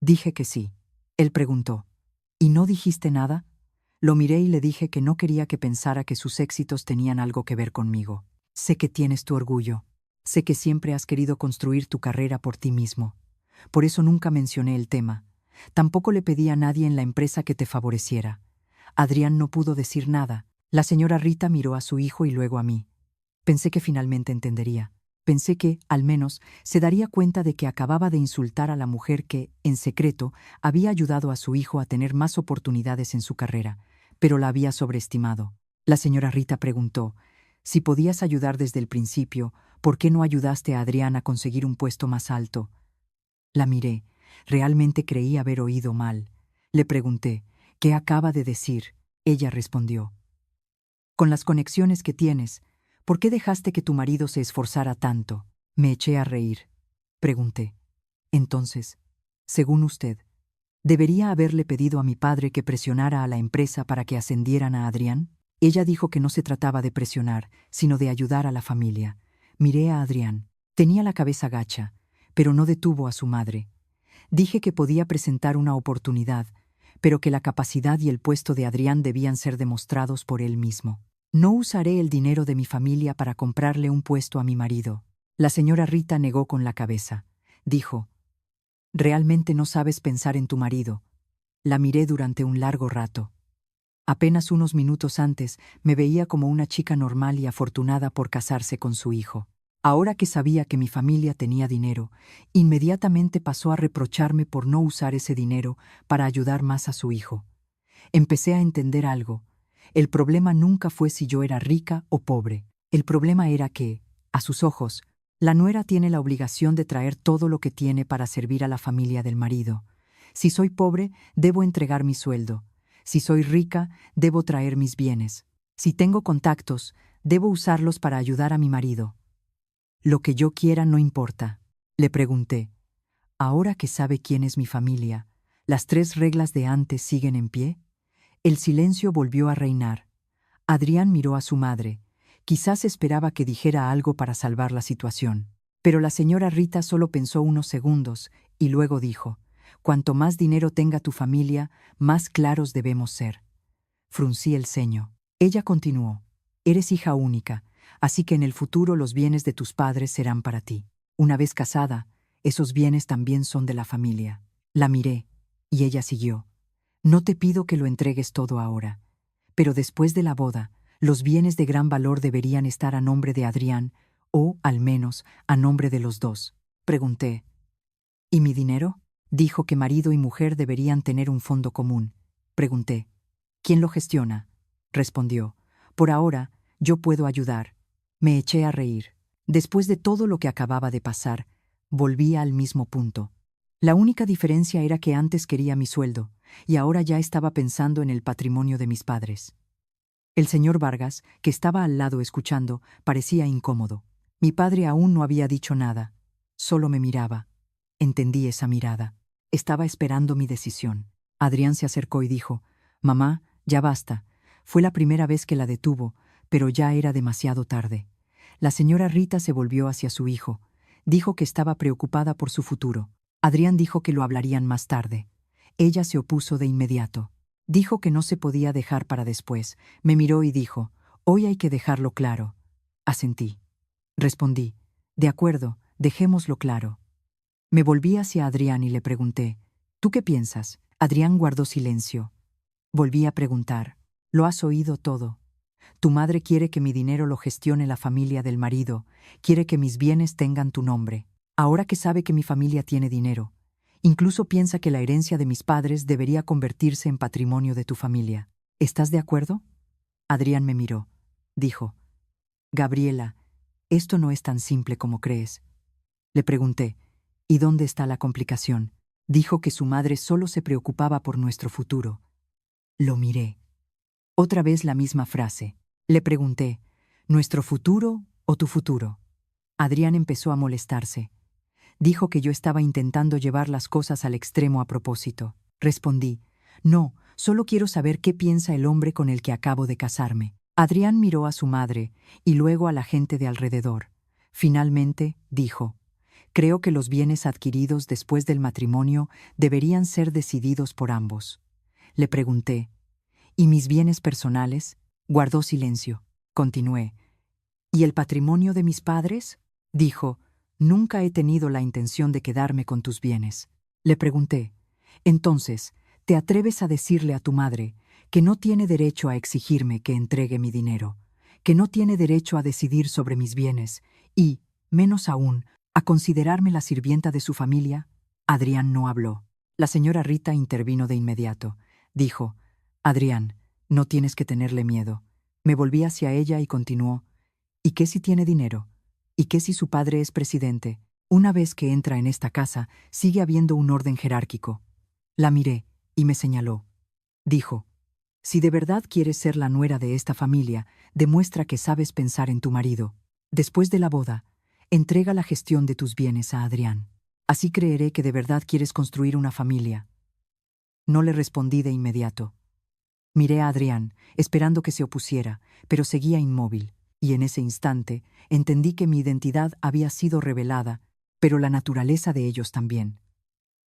Speaker 1: Dije que sí. Él preguntó: «¿Y no dijiste nada?». Lo miré y le dije que no quería que pensara que sus éxitos tenían algo que ver conmigo. «Sé que tienes tu orgullo. Sé que siempre has querido construir tu carrera por ti mismo. Por eso nunca mencioné el tema. Tampoco le pedí a nadie en la empresa que te favoreciera». Adrián no pudo decir nada. La señora Rita miró a su hijo y luego a mí. Pensé que finalmente entendería. Pensé que, al menos, se daría cuenta de que acababa de insultar a la mujer que, en secreto, había ayudado a su hijo a tener más oportunidades en su carrera, pero la había sobreestimado. La señora Rita preguntó: «Si podías ayudar desde el principio, ¿por qué no ayudaste a Adrián a conseguir un puesto más alto?». La miré. Realmente creí haber oído mal. Le pregunté: «¿Qué acaba de decir?». Ella respondió: «Con las conexiones que tienes, ¿por qué dejaste que tu marido se esforzara tanto?». Me eché a reír. Pregunté: «Entonces, según usted, ¿debería haberle pedido a mi padre que presionara a la empresa para que ascendieran a Adrián?». Ella dijo que no se trataba de presionar, sino de ayudar a la familia. Miré a Adrián. Tenía la cabeza gacha, pero no detuvo a su madre. Dije que podía presentar una oportunidad, pero que la capacidad y el puesto de Adrián debían ser demostrados por él mismo. «No usaré el dinero de mi familia para comprarle un puesto a mi marido». La señora Rita negó con la cabeza. Dijo: «Realmente no sabes pensar en tu marido». La miré durante un largo rato. Apenas unos minutos antes me veía como una chica normal y afortunada por casarse con su hijo. Ahora que sabía que mi familia tenía dinero, inmediatamente pasó a reprocharme por no usar ese dinero para ayudar más a su hijo. Empecé a entender algo. El problema nunca fue si yo era rica o pobre. El problema era que, a sus ojos, la nuera tiene la obligación de traer todo lo que tiene para servir a la familia del marido. Si soy pobre, debo entregar mi sueldo. Si soy rica, debo traer mis bienes. Si tengo contactos, Debo usarlos para ayudar a mi marido. Lo que yo quiera no importa. Le pregunté. Ahora que sabe quién es mi familia, ¿las 3 reglas de antes siguen en pie? El silencio volvió a reinar. Adrián miró a su madre. Quizás esperaba que dijera algo para salvar la situación. Pero la señora Rita solo pensó unos segundos y luego dijo: «Cuanto más dinero tenga tu familia, más claros debemos ser». Fruncí el ceño. Ella continuó: «Eres hija única, así que en el futuro los bienes de tus padres serán para ti. Una vez casada, esos bienes también son de la familia». La miré, y ella siguió: «No te pido que lo entregues todo ahora, pero después de la boda, los bienes de gran valor deberían estar a nombre de Adrián, o, al menos, a nombre de los dos». Pregunté: «¿Y mi dinero?». Dijo que marido y mujer deberían tener un fondo común. Pregunté: «¿Quién lo gestiona?». Respondió: «Por ahora, yo puedo ayudar». Me eché a reír. Después de todo lo que acababa de pasar, volvía al mismo punto. La única diferencia era que antes quería mi sueldo, y ahora ya estaba pensando en el patrimonio de mis padres. El señor Vargas, que estaba al lado escuchando, parecía incómodo. Mi padre aún no había dicho nada. Solo me miraba. Entendí esa mirada. Estaba esperando mi decisión. Adrián se acercó y dijo: «Mamá, ya basta». Fue la primera vez que la detuvo, pero ya era demasiado tarde. La señora Rita se volvió hacia su hijo. Dijo que estaba preocupada por su futuro. Adrián dijo que lo hablarían más tarde. Ella se opuso de inmediato. Dijo que no se podía dejar para después. Me miró y dijo: «Hoy hay que dejarlo claro». Asentí. Respondí: «De acuerdo, dejémoslo claro». Me volví hacia Adrián y le pregunté: «¿Tú qué piensas?». Adrián guardó silencio. Volví a preguntar: «¿Lo has oído todo? Tu madre quiere que mi dinero lo gestione la familia del marido, quiere que mis bienes tengan tu nombre. Ahora que sabe que mi familia tiene dinero, incluso piensa que la herencia de mis padres debería convertirse en patrimonio de tu familia. ¿Estás de acuerdo?». Adrián me miró. Dijo: «Gabriela, esto no es tan simple como crees». Le pregunté: «¿Y dónde está la complicación?». Dijo que su madre solo se preocupaba por nuestro futuro. Lo miré. Otra vez la misma frase. Le pregunté: «¿Nuestro futuro o tu futuro?». Adrián empezó a molestarse. Dijo que yo estaba intentando llevar las cosas al extremo a propósito. Respondí: «No, solo quiero saber qué piensa el hombre con el que acabo de casarme». Adrián miró a su madre y luego a la gente de alrededor. Finalmente, dijo: «Creo que los bienes adquiridos después del matrimonio deberían ser decididos por ambos». Le pregunté: «¿Y mis bienes personales?». Guardó silencio. Continué: «¿Y el patrimonio de mis padres?». Dijo: «Nunca he tenido la intención de quedarme con tus bienes». Le pregunté: «Entonces, ¿te atreves a decirle a tu madre que no tiene derecho a exigirme que entregue mi dinero, que no tiene derecho a decidir sobre mis bienes y, menos aún, a considerarme la sirvienta de su familia?». Adrián no habló. La señora Rita intervino de inmediato. Dijo: «Adrián, no tienes que tenerle miedo». Me volví hacia ella y continuó: «¿Y qué si tiene dinero? ¿Y qué si su padre es presidente? Una vez que entra en esta casa, sigue habiendo un orden jerárquico». La miré y me señaló. Dijo: «Si de verdad quieres ser la nuera de esta familia, demuestra que sabes pensar en tu marido. Después de la boda, entrega la gestión de tus bienes a Adrián. Así creeré que de verdad quieres construir una familia». No le respondí de inmediato. Miré a Adrián, esperando que se opusiera, pero seguía inmóvil, y en ese instante entendí que mi identidad había sido revelada, pero la naturaleza de ellos también.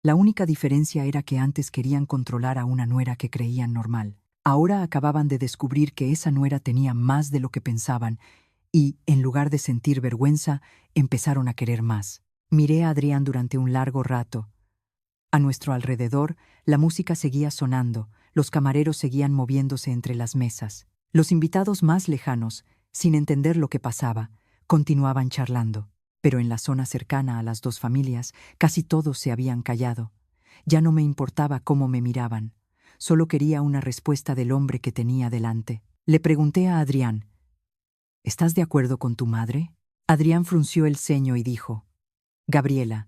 Speaker 1: La única diferencia era que antes querían controlar a una nuera que creían normal. Ahora acababan de descubrir que esa nuera tenía más de lo que pensaban, y, en lugar de sentir vergüenza, empezaron a querer más. Miré a Adrián durante un largo rato. A nuestro alrededor, la música seguía sonando, los camareros seguían moviéndose entre las mesas. Los invitados más lejanos, sin entender lo que pasaba, continuaban charlando. Pero en la zona cercana a las dos familias, casi todos se habían callado. Ya no me importaba cómo me miraban. Solo quería una respuesta del hombre que tenía delante. Le pregunté a Adrián: «¿Estás de acuerdo con tu madre?». Adrián frunció el ceño y dijo: «Gabriela,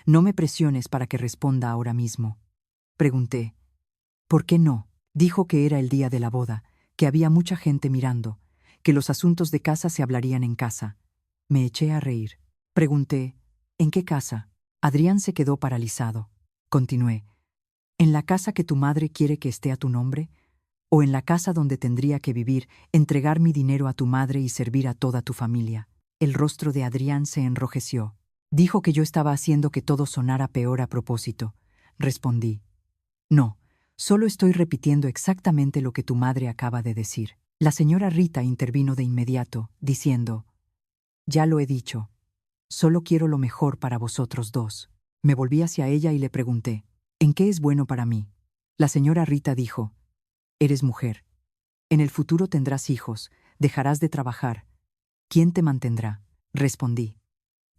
Speaker 1: no me presiones para que responda ahora mismo». Pregunté: «¿Por qué no?». Dijo que era el día de la boda, que había mucha gente mirando, que los asuntos de casa se hablarían en casa. Me eché a reír. Pregunté, ¿en qué casa? Adrián se quedó paralizado. Continué, ¿en la casa que tu madre quiere que esté a tu nombre? ¿O en la casa donde tendría que vivir, entregar mi dinero a tu madre y servir a toda tu familia? El rostro de Adrián se enrojeció. Dijo que yo estaba haciendo que todo sonara peor a propósito. Respondí, no, solo estoy repitiendo exactamente lo que tu madre acaba de decir. La señora Rita intervino de inmediato, diciendo, ya lo he dicho, solo quiero lo mejor para vosotros dos. Me volví hacia ella y le pregunté, ¿en qué es bueno para mí? La señora Rita dijo, eres mujer. En el futuro tendrás hijos, dejarás de trabajar. ¿Quién te mantendrá? Respondí,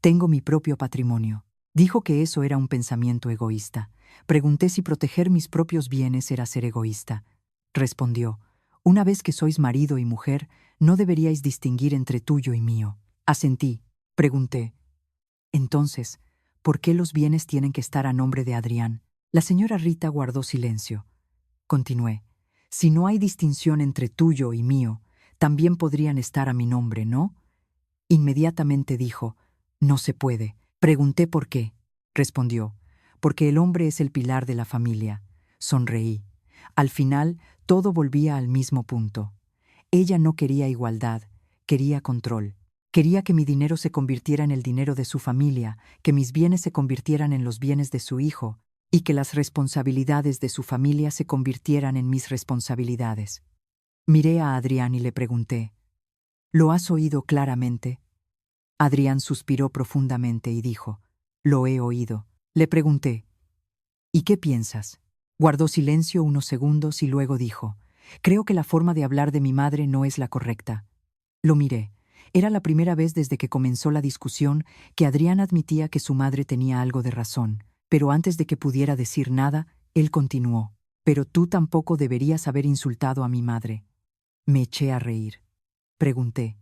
Speaker 1: tengo mi propio patrimonio. Dijo que eso era un pensamiento egoísta. Pregunté si proteger mis propios bienes era ser egoísta. Respondió, una vez que sois marido y mujer, no deberíais distinguir entre tuyo y mío. Asentí. Pregunté, entonces, ¿por qué los bienes tienen que estar a nombre de Adrián? La señora Rita guardó silencio. Continué, si no hay distinción entre tuyo y mío, también podrían estar a mi nombre, ¿no? Inmediatamente dijo, no se puede. Pregunté por qué. Respondió, porque el hombre es el pilar de la familia. Sonreí. Al final, todo volvía al mismo punto. Ella no quería igualdad, quería control. Quería que mi dinero se convirtiera en el dinero de su familia, que mis bienes se convirtieran en los bienes de su hijo, y que las responsabilidades de su familia se convirtieran en mis responsabilidades. Miré a Adrián y le pregunté, ¿lo has oído claramente? Adrián suspiró profundamente y dijo, lo he oído. Le pregunté, ¿y qué piensas? Guardó silencio unos segundos y luego dijo, creo que la forma de hablar de mi madre no es la correcta. Lo miré. Era la primera vez desde que comenzó la discusión que Adrián admitía que su madre tenía algo de razón, pero antes de que pudiera decir nada, él continuó, pero tú tampoco deberías haber insultado a mi madre. Me eché a reír. Pregunté,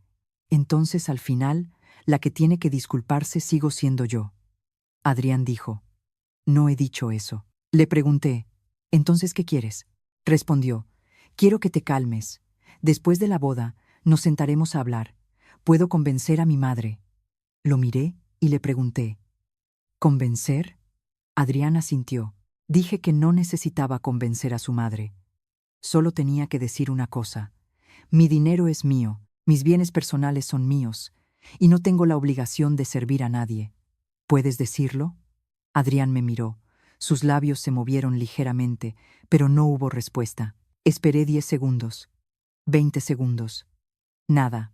Speaker 1: entonces al final, la que tiene que disculparse sigo siendo yo. Adrián dijo, no he dicho eso. Le pregunté, ¿entonces qué quieres? Respondió, quiero que te calmes. Después de la boda, nos sentaremos a hablar. Puedo convencer a mi madre. Lo miré y le pregunté, ¿convencer? Adrián asintió. Dije que no necesitaba convencer a su madre. Solo tenía que decir una cosa. Mi dinero es mío, mis bienes personales son míos, y no tengo la obligación de servir a nadie. ¿Puedes decirlo? Adrián me miró. Sus labios se movieron ligeramente, pero no hubo respuesta. Esperé 10 segundos. 20 segundos. Nada.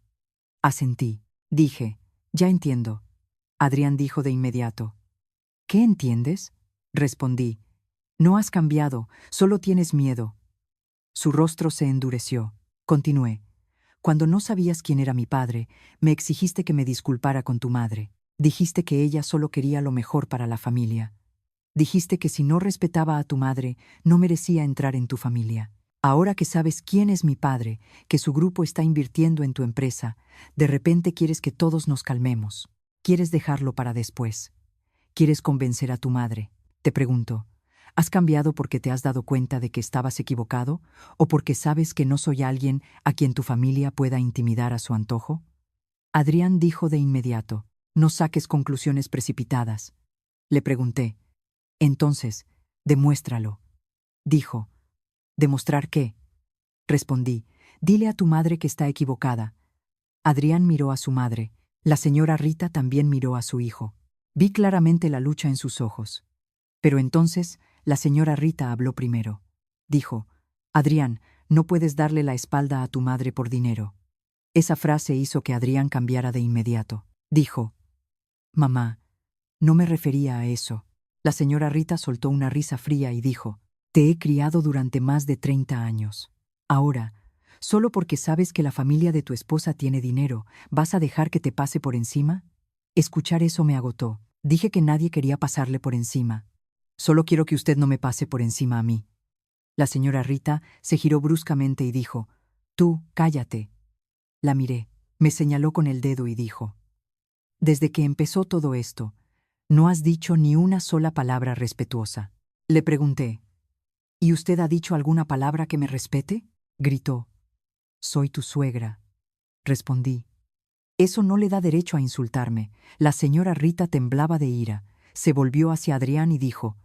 Speaker 1: Asentí. Dije, ya entiendo. Adrián dijo de inmediato. ¿Qué entiendes? Respondí. No has cambiado, solo tienes miedo. Su rostro se endureció. Continué. Cuando no sabías quién era mi padre, me exigiste que me disculpara con tu madre. Dijiste que ella solo quería lo mejor para la familia. Dijiste que si no respetaba a tu madre, no merecía entrar en tu familia. Ahora que sabes quién es mi padre, que su grupo está invirtiendo en tu empresa, de repente quieres que todos nos calmemos. Quieres dejarlo para después. Quieres convencer a tu madre. Te pregunto, ¿has cambiado porque te has dado cuenta de que estabas equivocado o porque sabes que no soy alguien a quien tu familia pueda intimidar a su antojo? Adrián dijo de inmediato, no saques conclusiones precipitadas. Le pregunté, entonces, demuéstralo. Dijo, ¿demostrar qué? Respondí, dile a tu madre que está equivocada. Adrián miró a su madre. La señora Rita también miró a su hijo. Vi claramente la lucha en sus ojos. Pero entonces, la señora Rita habló primero. Dijo, Adrián, no puedes darle la espalda a tu madre por dinero. Esa frase hizo que Adrián cambiara de inmediato. Dijo, mamá, no me refería a eso. La señora Rita soltó una risa fría y dijo, te he criado durante más de 30 años. Ahora, solo porque sabes que la familia de tu esposa tiene dinero, ¿vas a dejar que te pase por encima? Escuchar eso me agotó. Dije que nadie quería pasarle por encima. Solo quiero que usted no me pase por encima a mí. La señora Rita se giró bruscamente y dijo, tú, cállate. La miré, me señaló con el dedo y dijo, desde que empezó todo esto, no has dicho ni una sola palabra respetuosa. Le pregunté, ¿y usted ha dicho alguna palabra que me respete? Gritó, soy tu suegra. respondí. Eso no le da derecho a insultarme. La señora Rita temblaba de ira. Se volvió hacia Adrián y dijo: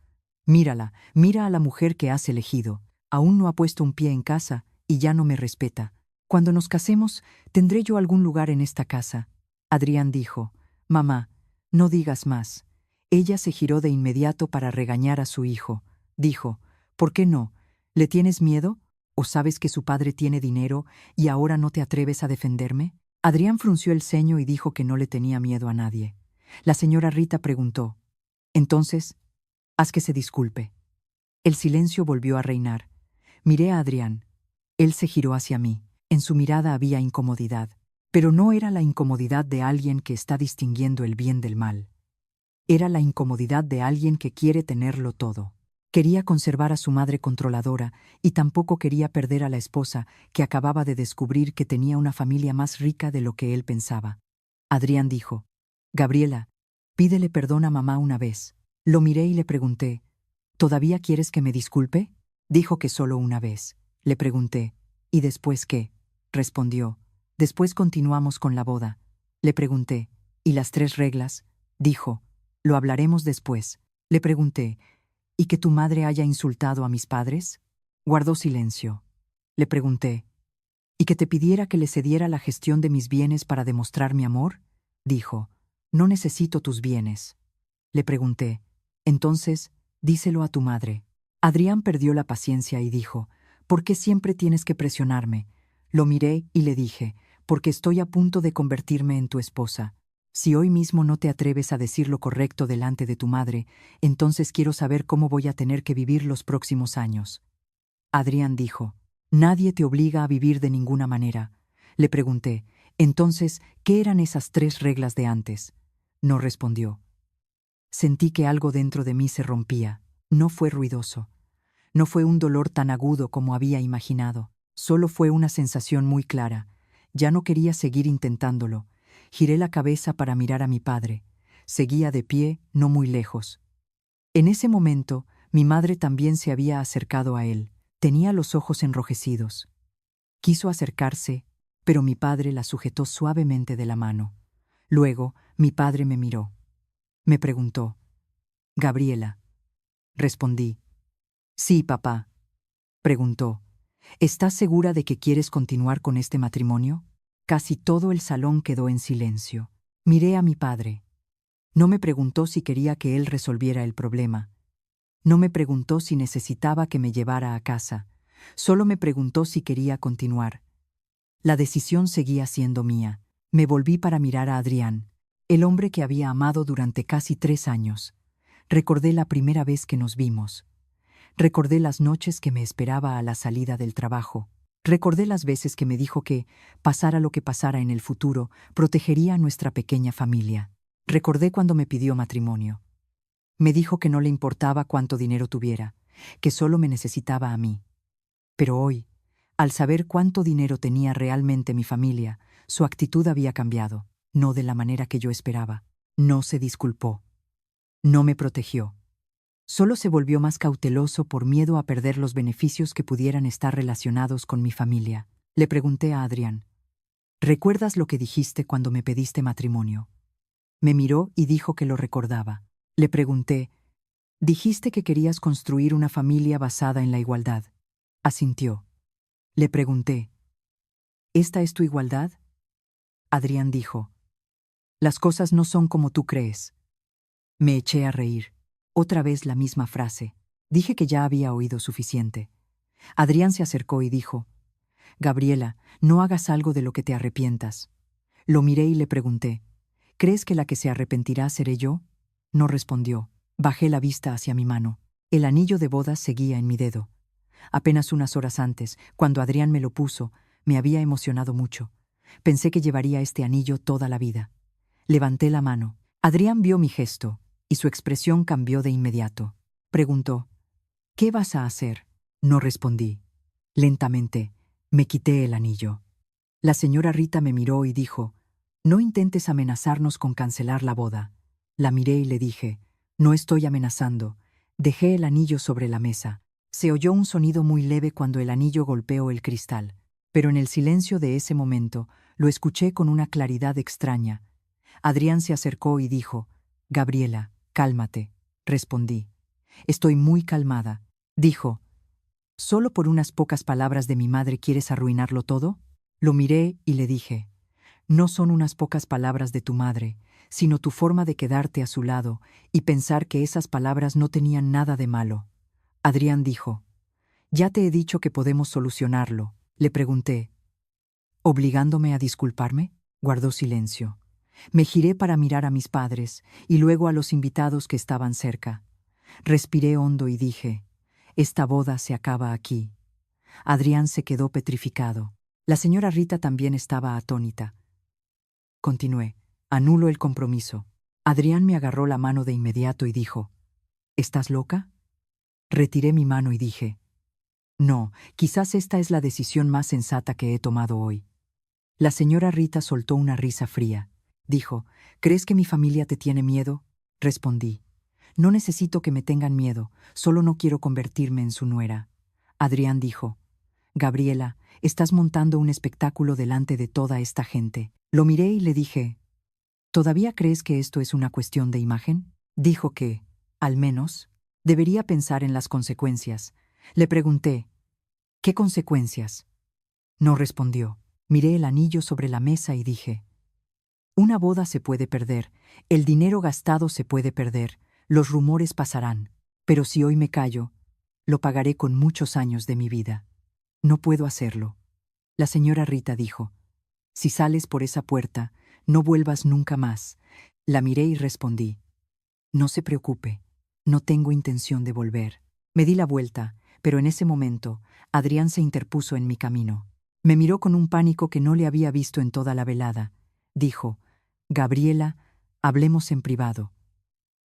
Speaker 1: Mírala, mira a la mujer que has elegido. Aún no ha puesto un pie en casa y ya no me respeta. Cuando nos casemos, ¿tendré yo algún lugar en esta casa? Adrián dijo: Mamá, no digas más. Ella se giró de inmediato para regañar a su hijo. Dijo: ¿Por qué no? ¿Le tienes miedo? ¿O sabes que su padre tiene dinero y ahora no te atreves a defenderme? Adrián frunció el ceño y dijo que no le tenía miedo a nadie. La señora Rita preguntó: Entonces, haz que se disculpe. El silencio volvió a reinar. Miré a Adrián. Él se giró hacia mí. En su mirada había incomodidad, pero no era la incomodidad de alguien que está distinguiendo el bien del mal. Era la incomodidad de alguien que quiere tenerlo todo. Quería conservar a su madre controladora y tampoco quería perder a la esposa que acababa de descubrir que tenía una familia más rica de lo que él pensaba. Adrián dijo: Gabriela, pídele perdón a mamá una vez. Lo miré y le pregunté: ¿Todavía quieres que me disculpe? Dijo que solo una vez. Le pregunté: ¿Y después qué? Respondió: Después continuamos con la boda. Le pregunté: ¿Y las 3 reglas? Dijo: Lo hablaremos después. Le pregunté: ¿Y que tu madre haya insultado a mis padres? Guardó silencio. Le pregunté: ¿Y que te pidiera que le cediera la gestión de mis bienes para demostrar mi amor? Dijo: No necesito tus bienes. Le pregunté: Entonces, díselo a tu madre. Adrián perdió la paciencia y dijo: ¿Por qué siempre tienes que presionarme? Lo miré y le dije: Porque estoy a punto de convertirme en tu esposa. Si hoy mismo no te atreves a decir lo correcto delante de tu madre, entonces quiero saber cómo voy a tener que vivir los próximos años. Adrián dijo: Nadie te obliga a vivir de ninguna manera. Le pregunté: Entonces, ¿qué eran esas 3 reglas de antes? No respondió. Sentí que algo dentro de mí se rompía. No fue ruidoso. No fue un dolor tan agudo como había imaginado. Solo fue una sensación muy clara. Ya no quería seguir intentándolo. Giré la cabeza para mirar a mi padre. Seguía de pie, no muy lejos. En ese momento, mi madre también se había acercado a él. Tenía los ojos enrojecidos. Quiso acercarse, pero mi padre la sujetó suavemente de la mano. Luego, mi padre me miró. Me preguntó: Gabriela. Respondí: Sí, papá. Preguntó: ¿Estás segura de que quieres continuar con este matrimonio? Casi todo el salón quedó en silencio. Miré a mi padre. No me preguntó si quería que él resolviera el problema. No me preguntó si necesitaba que me llevara a casa. Solo me preguntó si quería continuar. La decisión seguía siendo mía. Me volví para mirar a Adrián, el hombre que había amado durante casi 3 años. Recordé la primera vez que nos vimos. Recordé las noches que me esperaba a la salida del trabajo. Recordé las veces que me dijo que, pasara lo que pasara en el futuro, protegería a nuestra pequeña familia. Recordé cuando me pidió matrimonio. Me dijo que no le importaba cuánto dinero tuviera, que solo me necesitaba a mí. Pero hoy, al saber cuánto dinero tenía realmente mi familia, su actitud había cambiado, no de la manera que yo esperaba. No se disculpó. No me protegió. Solo se volvió más cauteloso por miedo a perder los beneficios que pudieran estar relacionados con mi familia. Le pregunté a Adrián: ¿Recuerdas lo que dijiste cuando me pediste matrimonio? Me miró y dijo que lo recordaba. Le pregunté: Dijiste que querías construir una familia basada en la igualdad. Asintió. Le pregunté: ¿Esta es tu igualdad? Adrián dijo: Las cosas no son como tú crees. Me eché a reír. Otra vez la misma frase. Dije que ya había oído suficiente. Adrián se acercó y dijo: Gabriela, no hagas algo de lo que te arrepientas. Lo miré y le pregunté: ¿Crees que la que se arrepentirá seré yo? No respondió. Bajé la vista hacia mi mano. El anillo de bodas seguía en mi dedo. Apenas unas horas antes, cuando Adrián me lo puso, me había emocionado mucho. Pensé que llevaría este anillo toda la vida. Levanté la mano. Adrián vio mi gesto, y su expresión cambió de inmediato. Preguntó: ¿Qué vas a hacer? No respondí. Lentamente, me quité el anillo. La señora Rita me miró y dijo: No intentes amenazarnos con cancelar la boda. La miré y le dije: No estoy amenazando. Dejé el anillo sobre la mesa. Se oyó un sonido muy leve cuando el anillo golpeó el cristal, pero en el silencio de ese momento Lo escuché con una claridad extraña. Adrián se acercó y dijo: «Gabriela, cálmate», respondí. «Estoy muy calmada», dijo. «¿Solo por unas pocas palabras de mi madre quieres arruinarlo todo?». Lo miré y le dije: «No son unas pocas palabras de tu madre, sino tu forma de quedarte a su lado y pensar que esas palabras no tenían nada de malo». Adrián dijo: «Ya te he dicho que podemos solucionarlo». Le pregunté: «¿Obligándome a disculparme?». Guardó silencio. Me giré para mirar a mis padres y luego a los invitados que estaban cerca. Respiré hondo y dije: «Esta boda se acaba aquí». Adrián se quedó petrificado. La señora Rita también estaba atónita. Continué: «Anulo el compromiso». Adrián me agarró la mano de inmediato y dijo: «¿Estás loca?». Retiré mi mano y dije: «No, quizás esta es la decisión más sensata que he tomado hoy». La señora Rita soltó una risa fría. Dijo: «¿Crees que mi familia te tiene miedo?». Respondí: «No necesito que me tengan miedo, solo no quiero convertirme en su nuera». Adrián dijo: «Gabriela, estás montando un espectáculo delante de toda esta gente». Lo miré y le dije: «¿Todavía crees que esto es una cuestión de imagen?». Dijo que, al menos, debería pensar en las consecuencias. Le pregunté: «¿Qué consecuencias?». No respondió. Miré el anillo sobre la mesa y dije: «Una boda se puede perder, el dinero gastado se puede perder, los rumores pasarán, pero si hoy me callo, lo pagaré con muchos años de mi vida. No puedo hacerlo». La señora Rita dijo: «Si sales por esa puerta, no vuelvas nunca más». La miré y respondí: «No se preocupe, no tengo intención de volver». Me di la vuelta, pero en ese momento, Adrián se interpuso en mi camino. Me miró con un pánico que no le había visto en toda la velada. Dijo: «Gabriela, hablemos en privado».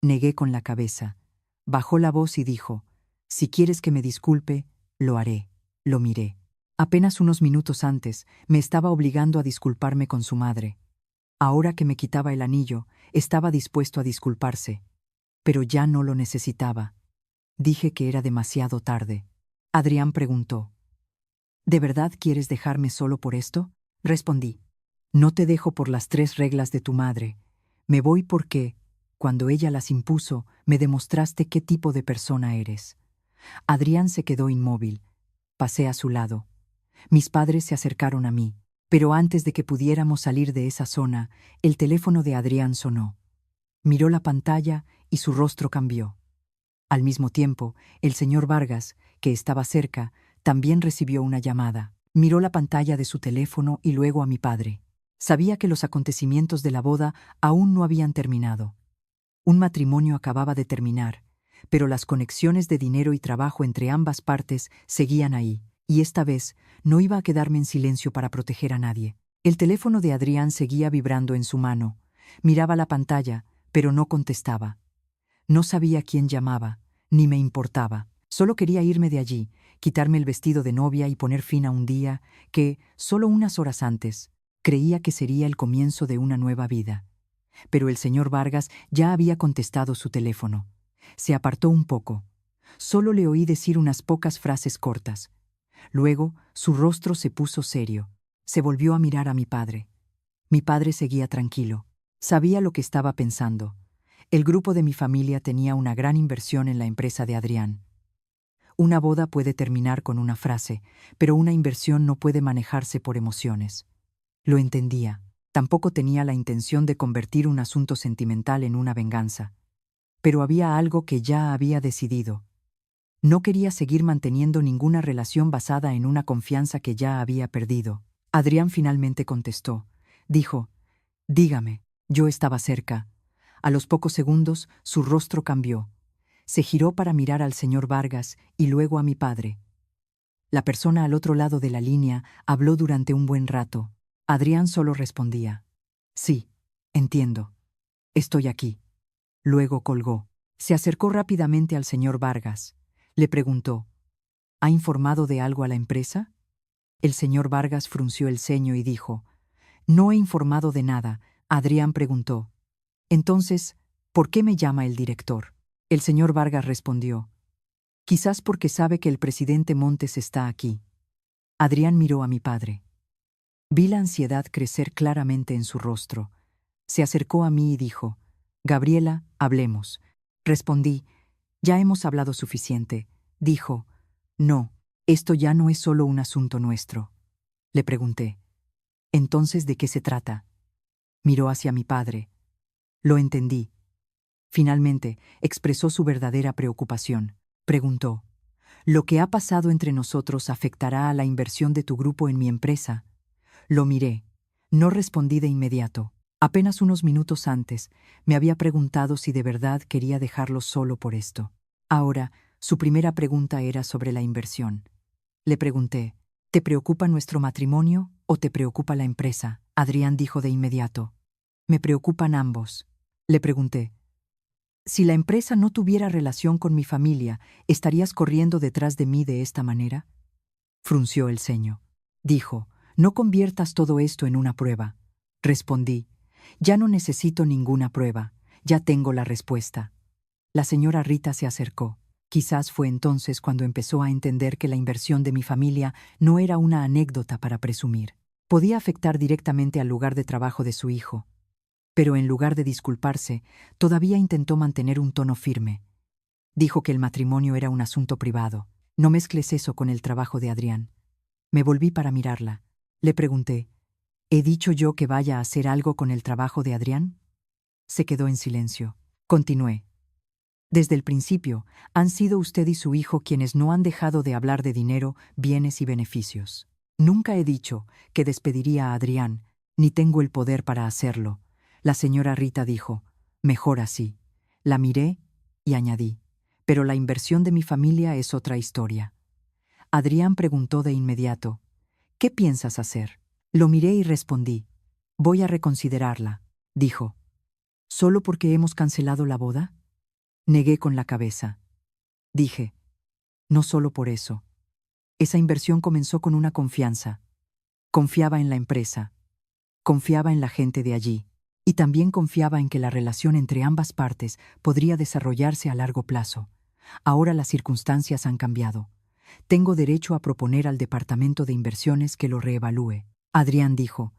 Speaker 1: Negué con la cabeza. Bajó la voz y dijo: «Si quieres que me disculpe, lo haré». Lo miré. Apenas unos minutos antes, me estaba obligando a disculparme con su madre. Ahora que me quitaba el anillo, estaba dispuesto a disculparse. Pero ya no lo necesitaba. Dije que era demasiado tarde. Adrián preguntó: «¿De verdad quieres dejarme solo por esto?». Respondí: «No te dejo por las 3 reglas de tu madre. Me voy porque, cuando ella las impuso, me demostraste qué tipo de persona eres». Adrián se quedó inmóvil. Pasé a su lado. Mis padres se acercaron a mí, pero antes de que pudiéramos salir de esa zona, el teléfono de Adrián sonó. Miró la pantalla y su rostro cambió. Al mismo tiempo, el señor Vargas, que estaba cerca, también recibió una llamada. Miró la pantalla de su teléfono y luego a mi padre. Sabía que los acontecimientos de la boda aún no habían terminado. Un matrimonio acababa de terminar, pero las conexiones de dinero y trabajo entre ambas partes seguían ahí, y esta vez no iba a quedarme en silencio para proteger a nadie. El teléfono de Adrián seguía vibrando en su mano. Miraba la pantalla, pero no contestaba. No sabía quién llamaba, ni me importaba. Solo quería irme de allí, quitarme el vestido de novia y poner fin a un día que, solo unas horas antes, creía que sería el comienzo de una nueva vida. Pero el señor Vargas ya había contestado su teléfono. Se apartó un poco. Solo le oí decir unas pocas frases cortas. Luego, su rostro se puso serio. Se volvió a mirar a mi padre. Mi padre seguía tranquilo. Sabía lo que estaba pensando. El grupo de mi familia tenía una gran inversión en la empresa de Adrián. Una boda puede terminar con una frase, pero una inversión no puede manejarse por emociones. Lo entendía. Tampoco tenía la intención de convertir un asunto sentimental en una venganza. Pero había algo que ya había decidido. No quería seguir manteniendo ninguna relación basada en una confianza que ya había perdido. Adrián finalmente contestó. Dijo: «Dígame». Yo estaba cerca. A los pocos segundos, su rostro cambió. Se giró para mirar al señor Vargas y luego a mi padre. La persona al otro lado de la línea habló durante un buen rato. Adrián solo respondía: «Sí, entiendo. Estoy aquí». Luego colgó. Se acercó rápidamente al señor Vargas. Le preguntó: «¿Ha informado de algo a la empresa?». El señor Vargas frunció el ceño y dijo: «No he informado de nada». Adrián preguntó: «Entonces, ¿por qué me llama el director?». El señor Vargas respondió: «Quizás porque sabe que el presidente Montes está aquí». Adrián miró a mi padre. Vi la ansiedad crecer claramente en su rostro. Se acercó a mí y dijo: «Gabriela, hablemos». Respondí: «Ya hemos hablado suficiente». Dijo: «No, esto ya no es solo un asunto nuestro». Le pregunté: «¿Entonces de qué se trata?». Miró hacia mi padre. Lo entendí. Finalmente, expresó su verdadera preocupación. Preguntó: «¿Lo que ha pasado entre nosotros afectará a la inversión de tu grupo en mi empresa?». Lo miré. No respondí de inmediato. Apenas unos minutos antes, me había preguntado si de verdad quería dejarlo solo por esto. Ahora, su primera pregunta era sobre la inversión. Le pregunté: «¿Te preocupa nuestro matrimonio o te preocupa la empresa?». Adrián dijo de inmediato: «Me preocupan ambos». Le pregunté: «Si la empresa no tuviera relación con mi familia, ¿estarías corriendo detrás de mí de esta manera?». Frunció el ceño. Dijo: «No conviertas todo esto en una prueba». Respondí: «Ya no necesito ninguna prueba, ya tengo la respuesta». La señora Rita se acercó. Quizás fue entonces cuando empezó a entender que la inversión de mi familia no era una anécdota para presumir. Podía afectar directamente al lugar de trabajo de su hijo. Pero en lugar de disculparse, todavía intentó mantener un tono firme. Dijo que el matrimonio era un asunto privado. «No mezcles eso con el trabajo de Adrián». Me volví para mirarla. Le pregunté: «¿He dicho yo que vaya a hacer algo con el trabajo de Adrián?». Se quedó en silencio. Continué: «Desde el principio, han sido usted y su hijo quienes no han dejado de hablar de dinero, bienes y beneficios. Nunca he dicho que despediría a Adrián, ni tengo el poder para hacerlo». La señora Rita dijo: «Mejor así». La miré y añadí: «Pero la inversión de mi familia es otra historia». Adrián preguntó de inmediato: «¿Qué piensas hacer?». Lo miré y respondí: «Voy a reconsiderarla». Dijo: «¿Solo porque hemos cancelado la boda?». Negué con la cabeza. Dije: «No solo por eso. Esa inversión comenzó con una confianza. Confiaba en la empresa. Confiaba en la gente de allí. Y también confiaba en que la relación entre ambas partes podría desarrollarse a largo plazo. Ahora las circunstancias han cambiado. Tengo derecho a proponer al departamento de inversiones que lo reevalúe». Adrián dijo: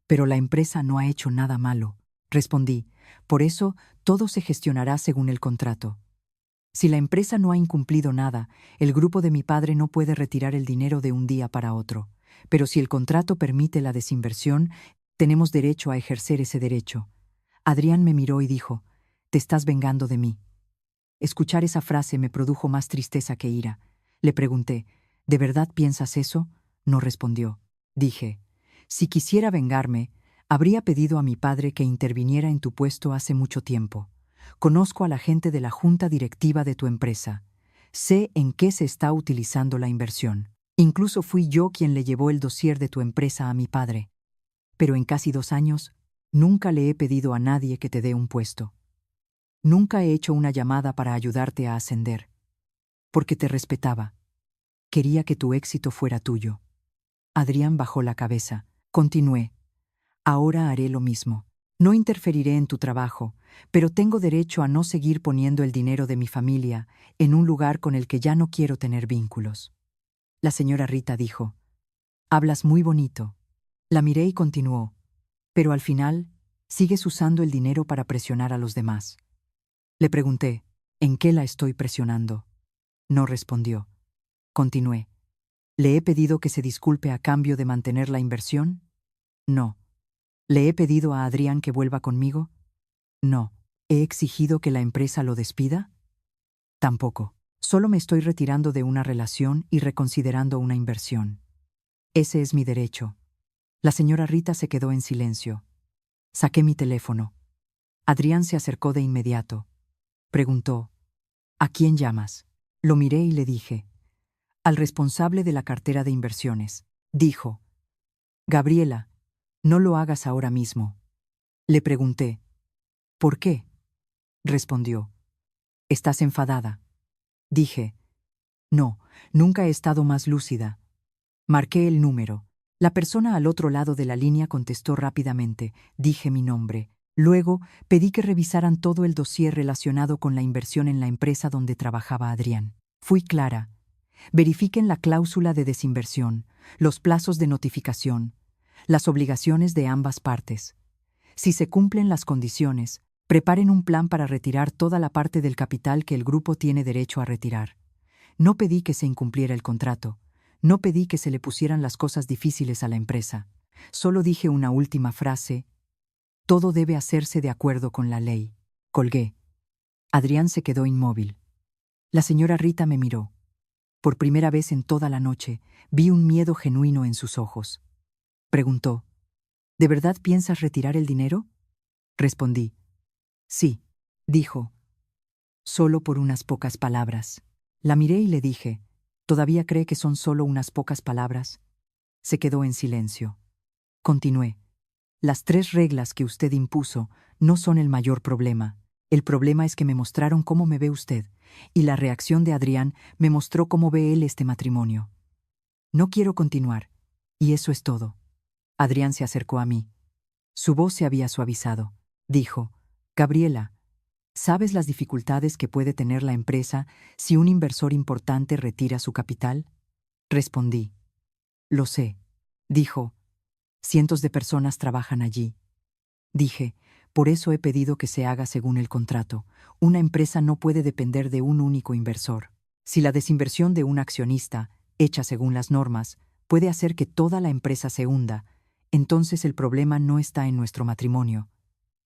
Speaker 1: «Pero la empresa no ha hecho nada malo». Respondí: «Por eso, todo se gestionará según el contrato. Si la empresa no ha incumplido nada, el grupo de mi padre no puede retirar el dinero de un día para otro. Pero si el contrato permite la desinversión, tenemos derecho a ejercer ese derecho». Adrián me miró y dijo: «Te estás vengando de mí». Escuchar esa frase me produjo más tristeza que ira. Le pregunté: «¿De verdad piensas eso?». No respondió. Dije: «Si quisiera vengarme, habría pedido a mi padre que interviniera en tu puesto hace mucho tiempo. Conozco a la gente de la junta directiva de tu empresa. Sé en qué se está utilizando la inversión. Incluso fui yo quien le llevó el dossier de tu empresa a mi padre. Pero en casi 2 años, nunca le he pedido a nadie que te dé un puesto. Nunca he hecho una llamada para ayudarte a ascender. Porque te respetaba. Quería que tu éxito fuera tuyo». Adrián bajó la cabeza. Continué: «Ahora haré lo mismo. No interferiré en tu trabajo, pero tengo derecho a no seguir poniendo el dinero de mi familia en un lugar con el que ya no quiero tener vínculos». La señora Rita dijo: «Hablas muy bonito». La miré y continuó: «Pero al final, sigues usando el dinero para presionar a los demás». Le pregunté: «¿En qué la estoy presionando?». No respondió. Continué: «¿Le he pedido que se disculpe a cambio de mantener la inversión?». No. «¿Le he pedido a Adrián que vuelva conmigo?». No. «¿He exigido que la empresa lo despida?». Tampoco. Solo me estoy retirando de una relación y reconsiderando una inversión. Ese es mi derecho». La señora Rita se quedó en silencio. Saqué mi teléfono. Adrián se acercó de inmediato. Preguntó: «¿A quién llamas?». Lo miré y le dije: «Al responsable de la cartera de inversiones». Dijo: «Gabriela, no lo hagas ahora mismo». Le pregunté: «¿Por qué?». Respondió: «¿Estás enfadada?». Dije: «No, nunca he estado más lúcida». Marqué el número. La persona al otro lado de la línea contestó rápidamente. Dije mi nombre. Luego, pedí que revisaran todo el dossier relacionado con la inversión en la empresa donde trabajaba Adrián. Fui clara: verifiquen la cláusula de desinversión, los plazos de notificación, las obligaciones de ambas partes. Si se cumplen las condiciones, preparen un plan para retirar toda la parte del capital que el grupo tiene derecho a retirar. No pedí que se incumpliera el contrato. No pedí que se le pusieran las cosas difíciles a la empresa. Solo dije una última frase: todo debe hacerse de acuerdo con la ley. Colgué. Adrián se quedó inmóvil. La señora Rita me miró. Por primera vez en toda la noche, vi un miedo genuino en sus ojos. Preguntó: ¿de verdad piensas retirar el dinero? Respondí: sí, dijo, solo por unas pocas palabras. La miré y le dije: ¿todavía cree que son solo unas pocas palabras? Se quedó en silencio. Continué: las 3 reglas que usted impuso no son el mayor problema. El problema es que me mostraron cómo me ve usted, y la reacción de Adrián me mostró cómo ve él este matrimonio. No quiero continuar, y eso es todo. Adrián se acercó a mí. Su voz se había suavizado. Dijo: Gabriela, ¿sabes las dificultades que puede tener la empresa si un inversor importante retira su capital? Respondí: lo sé. Dijo: cientos de personas trabajan allí. Dije: por eso he pedido que se haga según el contrato. Una empresa no puede depender de un único inversor. Si la desinversión de un accionista, hecha según las normas, puede hacer que toda la empresa se hunda, entonces el problema no está en nuestro matrimonio.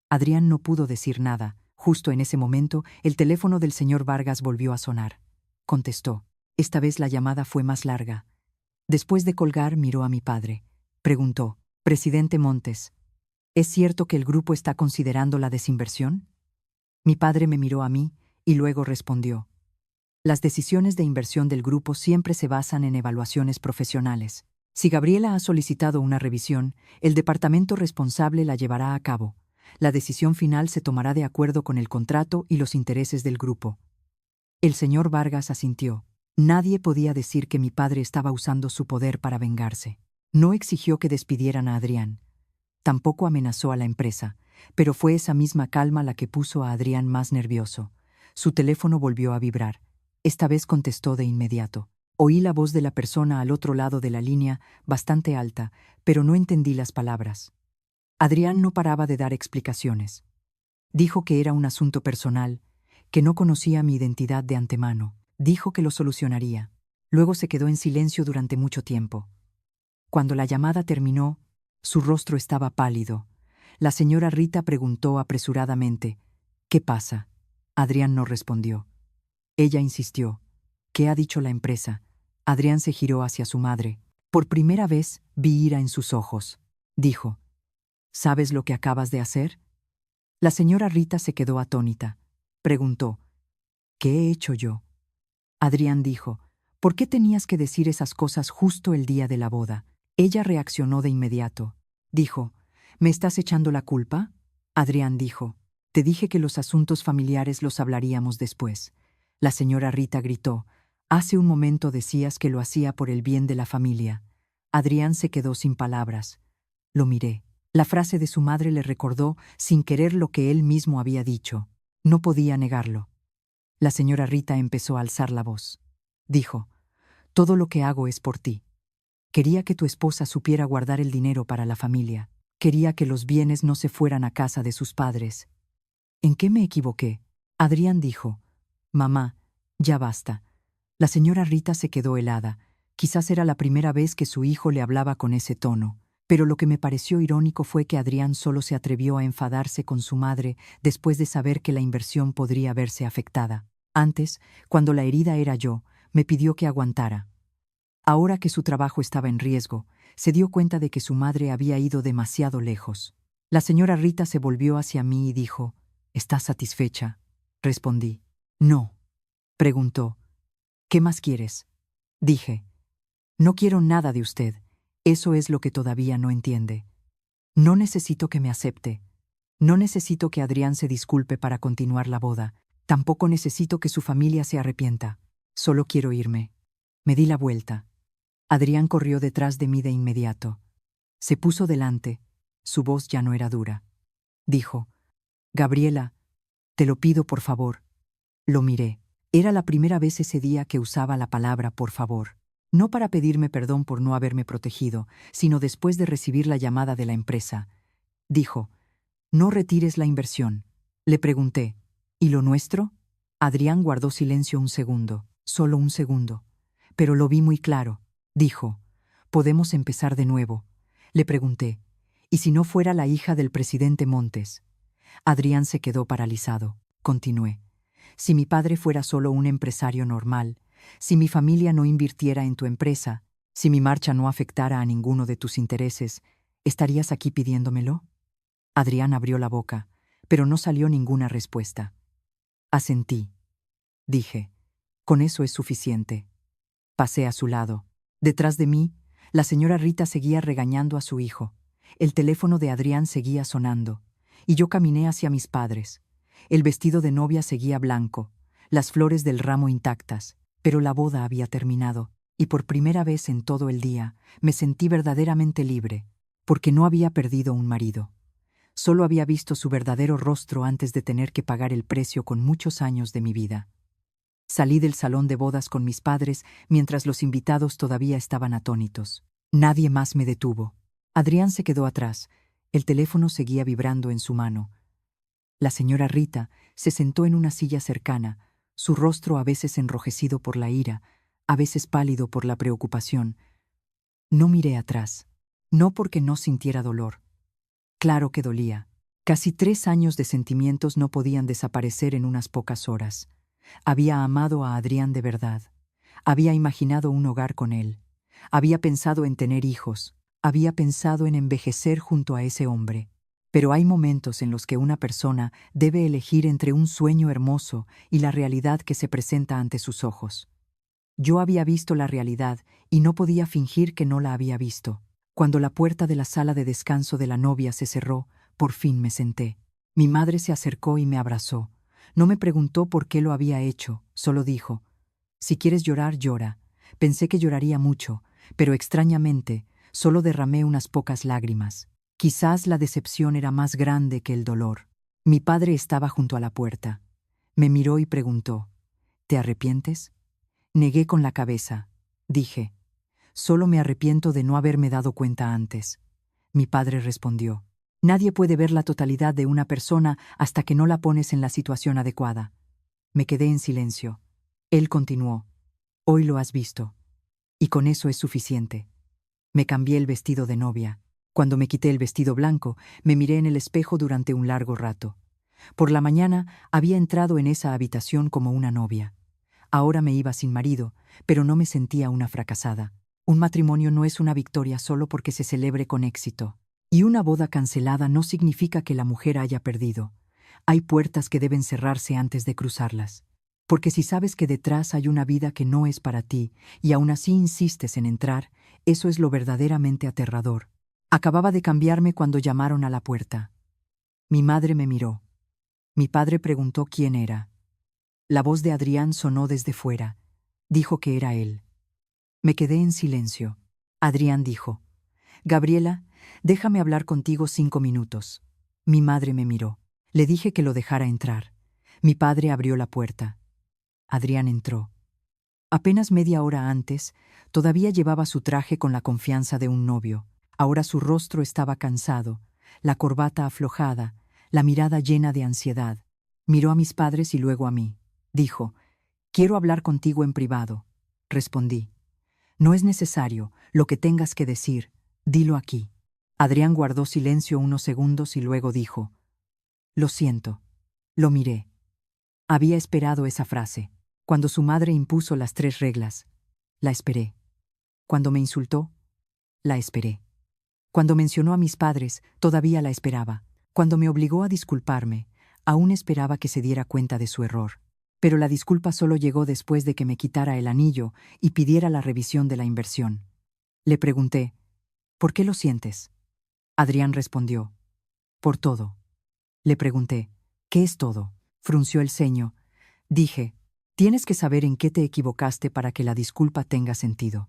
Speaker 1: Adrián no pudo decir nada. Justo en ese momento, el teléfono del señor Vargas volvió a sonar. Contestó. Esta vez la llamada fue más larga. Después de colgar, miró a mi padre. Preguntó: Presidente Montes, ¿es cierto que el grupo está considerando la desinversión? Mi padre me miró a mí y luego respondió: las decisiones de inversión del grupo siempre se basan en evaluaciones profesionales. Si Gabriela ha solicitado una revisión, el departamento responsable la llevará a cabo. La decisión final se tomará de acuerdo con el contrato y los intereses del grupo. El señor Vargas asintió. Nadie podía decir que mi padre estaba usando su poder para vengarse. No exigió que despidieran a Adrián. Tampoco amenazó a la empresa, pero fue esa misma calma la que puso a Adrián más nervioso. Su teléfono volvió a vibrar. Esta vez contestó de inmediato. Oí la voz de la persona al otro lado de la línea, bastante alta, pero no entendí las palabras. Adrián no paraba de dar explicaciones. Dijo que era un asunto personal, que no conocía mi identidad de antemano. Dijo que lo solucionaría. Luego se quedó en silencio durante mucho tiempo. Cuando la llamada terminó, su rostro estaba pálido. La señora Rita preguntó apresuradamente: ¿qué pasa? Adrián no respondió. Ella insistió: ¿qué ha dicho la empresa? Adrián se giró hacia su madre. Por primera vez vi ira en sus ojos. Dijo: ¿sabes lo que acabas de hacer? La señora Rita se quedó atónita. Preguntó: ¿qué he hecho yo? Adrián dijo: ¿por qué tenías que decir esas cosas justo el día de la boda? Ella reaccionó de inmediato. Dijo: ¿me estás echando la culpa? Adrián dijo: te dije que los asuntos familiares los hablaríamos después. La señora Rita gritó: hace un momento decías que lo hacía por el bien de la familia. Adrián se quedó sin palabras. Lo miré. La frase de su madre le recordó sin querer lo que él mismo había dicho. No podía negarlo. La señora Rita empezó a alzar la voz. Dijo: todo lo que hago es por ti. Quería que tu esposa supiera guardar el dinero para la familia. Quería que los bienes no se fueran a casa de sus padres. ¿En qué me equivoqué? Adrián dijo: mamá, ya basta. La señora Rita se quedó helada. Quizás era la primera vez que su hijo le hablaba con ese tono. Pero lo que me pareció irónico fue que Adrián solo se atrevió a enfadarse con su madre después de saber que la inversión podría verse afectada. Antes, cuando la herida era yo, me pidió que aguantara. Ahora que su trabajo estaba en riesgo, se dio cuenta de que su madre había ido demasiado lejos. La señora Rita se volvió hacia mí y dijo: ¿estás satisfecha? Respondí: no. Preguntó: ¿qué más quieres? Dije: no quiero nada de usted. Eso es lo que todavía no entiende. No necesito que me acepte. No necesito que Adrián se disculpe para continuar la boda. Tampoco necesito que su familia se arrepienta. Solo quiero irme. Me di la vuelta. Adrián corrió detrás de mí de inmediato. Se puso delante. Su voz ya no era dura. Dijo: Gabriela, te lo pido por favor. Lo miré. Era la primera vez ese día que usaba la palabra por favor. No para pedirme perdón por no haberme protegido, sino después de recibir la llamada de la empresa. Dijo, no retires la inversión. Le pregunté, ¿y lo nuestro? Adrián guardó silencio un segundo, solo un segundo. Pero lo vi muy claro. Dijo, ¿podemos empezar de nuevo? Le pregunté, ¿y si no fuera la hija del presidente Montes? Adrián se quedó paralizado. Continué, si mi padre fuera solo un empresario normal, si mi familia no invirtiera en tu empresa, si mi marcha no afectara a ninguno de tus intereses, ¿estarías aquí pidiéndomelo? Adrián abrió la boca, pero no salió ninguna respuesta. Asentí. Dije, con eso es suficiente. Pasé a su lado. Detrás de mí, la señora Rita seguía regañando a su hijo. El teléfono de Adrián seguía sonando, y yo caminé hacia mis padres. El vestido de novia seguía blanco, las flores del ramo intactas, pero la boda había terminado, y por primera vez en todo el día me sentí verdaderamente libre, porque no había perdido un marido. Solo había visto su verdadero rostro antes de tener que pagar el precio con muchos años de mi vida. Salí del salón de bodas con mis padres mientras los invitados todavía estaban atónitos. Nadie más me detuvo. Adrián se quedó atrás. El teléfono seguía vibrando en su mano. La señora Rita se sentó en una silla cercana, su rostro a veces enrojecido por la ira, a veces pálido por la preocupación. No miré atrás. No porque no sintiera dolor. Claro que dolía. Casi 3 años de sentimientos no podían desaparecer en unas pocas horas. Había amado a Adrián de verdad. Había imaginado un hogar con él. Había pensado en tener hijos. Había pensado en envejecer junto a ese hombre. Pero hay momentos en los que una persona debe elegir entre un sueño hermoso y la realidad que se presenta ante sus ojos. Yo había visto la realidad y no podía fingir que no la había visto. Cuando la puerta de la sala de descanso de la novia se cerró, por fin me senté. Mi madre se acercó y me abrazó. No me preguntó por qué lo había hecho, solo dijo, si quieres llorar, llora. Pensé que lloraría mucho, pero extrañamente, solo derramé unas pocas lágrimas. Quizás la decepción era más grande que el dolor. Mi padre estaba junto a la puerta. Me miró y preguntó, ¿te arrepientes? Negué con la cabeza. Dije, solo me arrepiento de no haberme dado cuenta antes. Mi padre respondió, nadie puede ver la totalidad de una persona hasta que no la pones en la situación adecuada. Me quedé en silencio. Él continuó, hoy lo has visto. Y con eso es suficiente. Me cambié el vestido de novia. Cuando me quité el vestido blanco, me miré en el espejo durante un largo rato. Por la mañana había entrado en esa habitación como una novia. Ahora me iba sin marido, pero no me sentía una fracasada. Un matrimonio no es una victoria solo porque se celebre con éxito. Y una boda cancelada no significa que la mujer haya perdido. Hay puertas que deben cerrarse antes de cruzarlas. Porque si sabes que detrás hay una vida que no es para ti, y aún así insistes en entrar, eso es lo verdaderamente aterrador. Acababa de cambiarme cuando llamaron a la puerta. Mi madre me miró. Mi padre preguntó quién era. La voz de Adrián sonó desde fuera. Dijo que era él. Me quedé en silencio. Adrián dijo, Gabriela, déjame hablar contigo 5 minutos. Mi madre me miró. Le dije que lo dejara entrar. Mi padre abrió la puerta. Adrián entró. Apenas media hora antes, todavía llevaba su traje con la confianza de un novio. Ahora su rostro estaba cansado, la corbata aflojada, la mirada llena de ansiedad. Miró a mis padres y luego a mí. Dijo, quiero hablar contigo en privado. Respondí, no es necesario, lo que tengas que decir, dilo aquí. Adrián guardó silencio unos segundos y luego dijo, lo siento. Lo miré. Había esperado esa frase. Cuando su madre impuso las 3 reglas, la esperé. Cuando me insultó, la esperé. Cuando mencionó a mis padres, todavía la esperaba. Cuando me obligó a disculparme, aún esperaba que se diera cuenta de su error. Pero la disculpa solo llegó después de que me quitara el anillo y pidiera la revisión de la inversión. Le pregunté, ¿por qué lo sientes? Adrián respondió, por todo. Le pregunté, ¿qué es todo? Frunció el ceño. Dije, tienes que saber en qué te equivocaste para que la disculpa tenga sentido.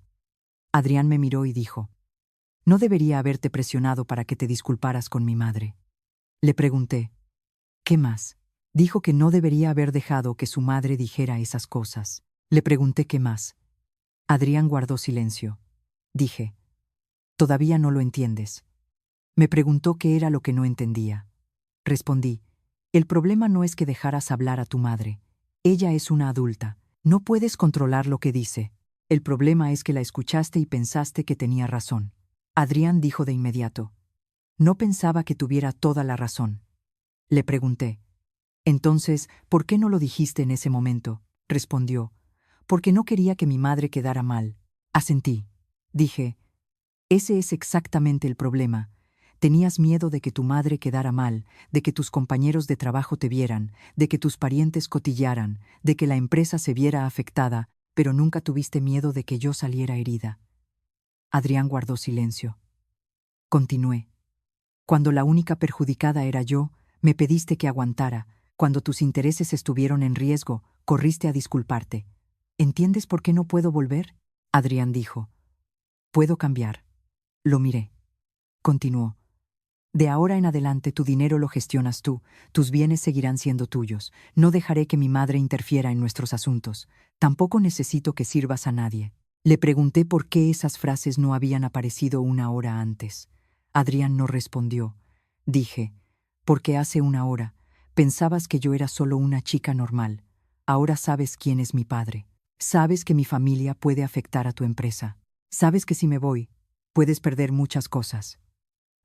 Speaker 1: Adrián me miró y dijo, no debería haberte presionado para que te disculparas con mi madre. Le pregunté, ¿qué más? Dijo que no debería haber dejado que su madre dijera esas cosas. Le pregunté qué más. Adrián guardó silencio. Dije, «Todavía no lo entiendes». Me preguntó qué era lo que no entendía. Respondí, «El problema no es que dejaras hablar a tu madre. Ella es una adulta. No puedes controlar lo que dice. El problema es que la escuchaste y pensaste que tenía razón». Adrián dijo de inmediato, «No pensaba que tuviera toda la razón». Le pregunté, «Entonces, ¿por qué no lo dijiste en ese momento?». Respondió, «Porque no quería que mi madre quedara mal». Asentí. Dije, «Ese es exactamente el problema. Tenías miedo de que tu madre quedara mal, de que tus compañeros de trabajo te vieran, de que tus parientes cotillaran, de que la empresa se viera afectada, pero nunca tuviste miedo de que yo saliera herida». Adrián guardó silencio. Continué. «Cuando la única perjudicada era yo, me pediste que aguantara. Cuando tus intereses estuvieron en riesgo, corriste a disculparte. ¿Entiendes por qué no puedo volver?». Adrián dijo, «Puedo cambiar». Lo miré. Continuó, «De ahora en adelante tu dinero lo gestionas tú, tus bienes seguirán siendo tuyos. No dejaré que mi madre interfiera en nuestros asuntos. Tampoco necesito que sirvas a nadie». Le pregunté por qué esas frases no habían aparecido una hora antes. Adrián no respondió. Dije, «Porque hace una hora pensabas que yo era solo una chica normal. Ahora sabes quién es mi padre. Sabes que mi familia puede afectar a tu empresa. Sabes que si me voy, puedes perder muchas cosas».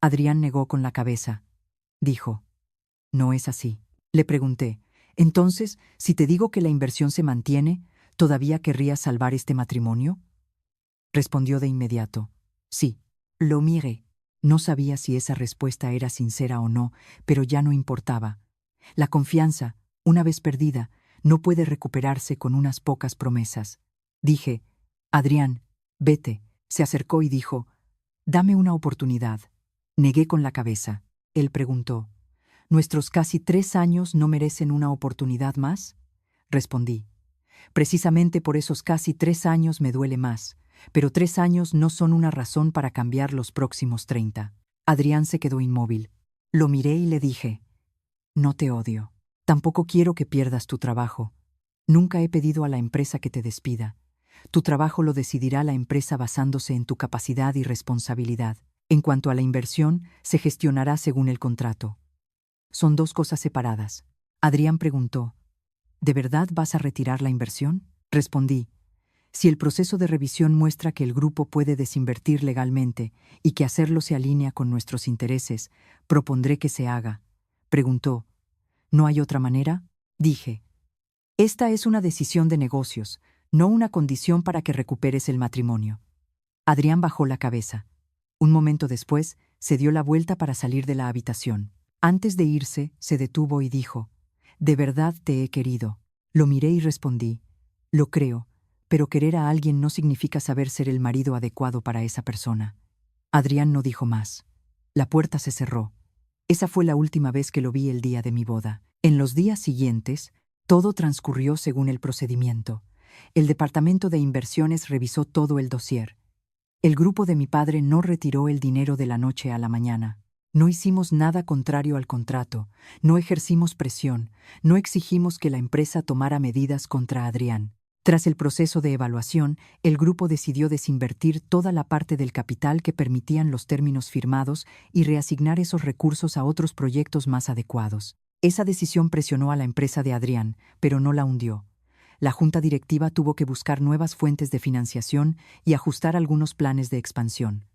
Speaker 1: Adrián negó con la cabeza. Dijo, «No es así». Le pregunté, «Entonces, si te digo que la inversión se mantiene, ¿todavía querrías salvar este matrimonio?». Respondió de inmediato, «Sí». Lo miré. No sabía si esa respuesta era sincera o no, pero ya no importaba. La confianza, una vez perdida, no puede recuperarse con unas pocas promesas. Dije, «Adrián, vete». Se acercó y dijo, «Dame una oportunidad». Negué con la cabeza. Él preguntó, «¿Nuestros casi 3 años no merecen una oportunidad más?». Respondí, «Precisamente por esos casi 3 años me duele más, pero 3 años no son una razón para cambiar los próximos 30». Adrián se quedó inmóvil. Lo miré y le dije, «No te odio. Tampoco quiero que pierdas tu trabajo. Nunca he pedido a la empresa que te despida. Tu trabajo lo decidirá la empresa basándose en tu capacidad y responsabilidad. En cuanto a la inversión, se gestionará según el contrato. Son 2 cosas separadas». Adrián preguntó, «¿De verdad vas a retirar la inversión?». Respondí, «Si el proceso de revisión muestra que el grupo puede desinvertir legalmente y que hacerlo se alinea con nuestros intereses, propondré que se haga». Preguntó, «¿No hay otra manera?». Dije, «Esta es una decisión de negocios, no una condición para que recuperes el matrimonio». Adrián bajó la cabeza. Un momento después, se dio la vuelta para salir de la habitación. Antes de irse, se detuvo y dijo, «De verdad te he querido». Lo miré y respondí, «Lo creo, pero querer a alguien no significa saber ser el marido adecuado para esa persona». Adrián no dijo más. La puerta se cerró. Esa fue la última vez que lo vi el día de mi boda. En los días siguientes, todo transcurrió según el procedimiento. El departamento de inversiones revisó todo el dossier. El grupo de mi padre no retiró el dinero de la noche a la mañana. No hicimos nada contrario al contrato, no ejercimos presión, no exigimos que la empresa tomara medidas contra Adrián. Tras el proceso de evaluación, el grupo decidió desinvertir toda la parte del capital que permitían los términos firmados y reasignar esos recursos a otros proyectos más adecuados. Esa decisión presionó a la empresa de Adrián, pero no la hundió. La junta directiva tuvo que buscar nuevas fuentes de financiación y ajustar algunos planes de expansión.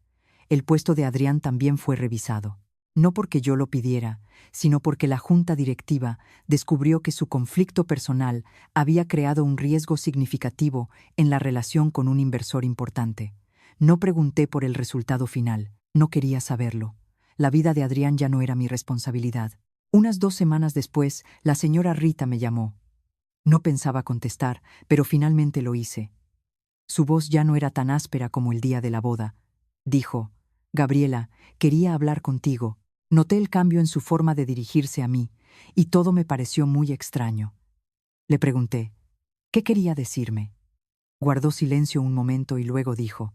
Speaker 1: El puesto de Adrián también fue revisado. No porque yo lo pidiera, sino porque la junta directiva descubrió que su conflicto personal había creado un riesgo significativo en la relación con un inversor importante. No pregunté por el resultado final, no quería saberlo. La vida de Adrián ya no era mi responsabilidad. Unas 2 semanas después, la señora Rita me llamó. No pensaba contestar, pero finalmente lo hice. Su voz ya no era tan áspera como el día de la boda. Dijo, «Gabriela, quería hablar contigo». Noté el cambio en su forma de dirigirse a mí, y todo me pareció muy extraño. Le pregunté, ¿qué quería decirme? Guardó silencio un momento y luego dijo,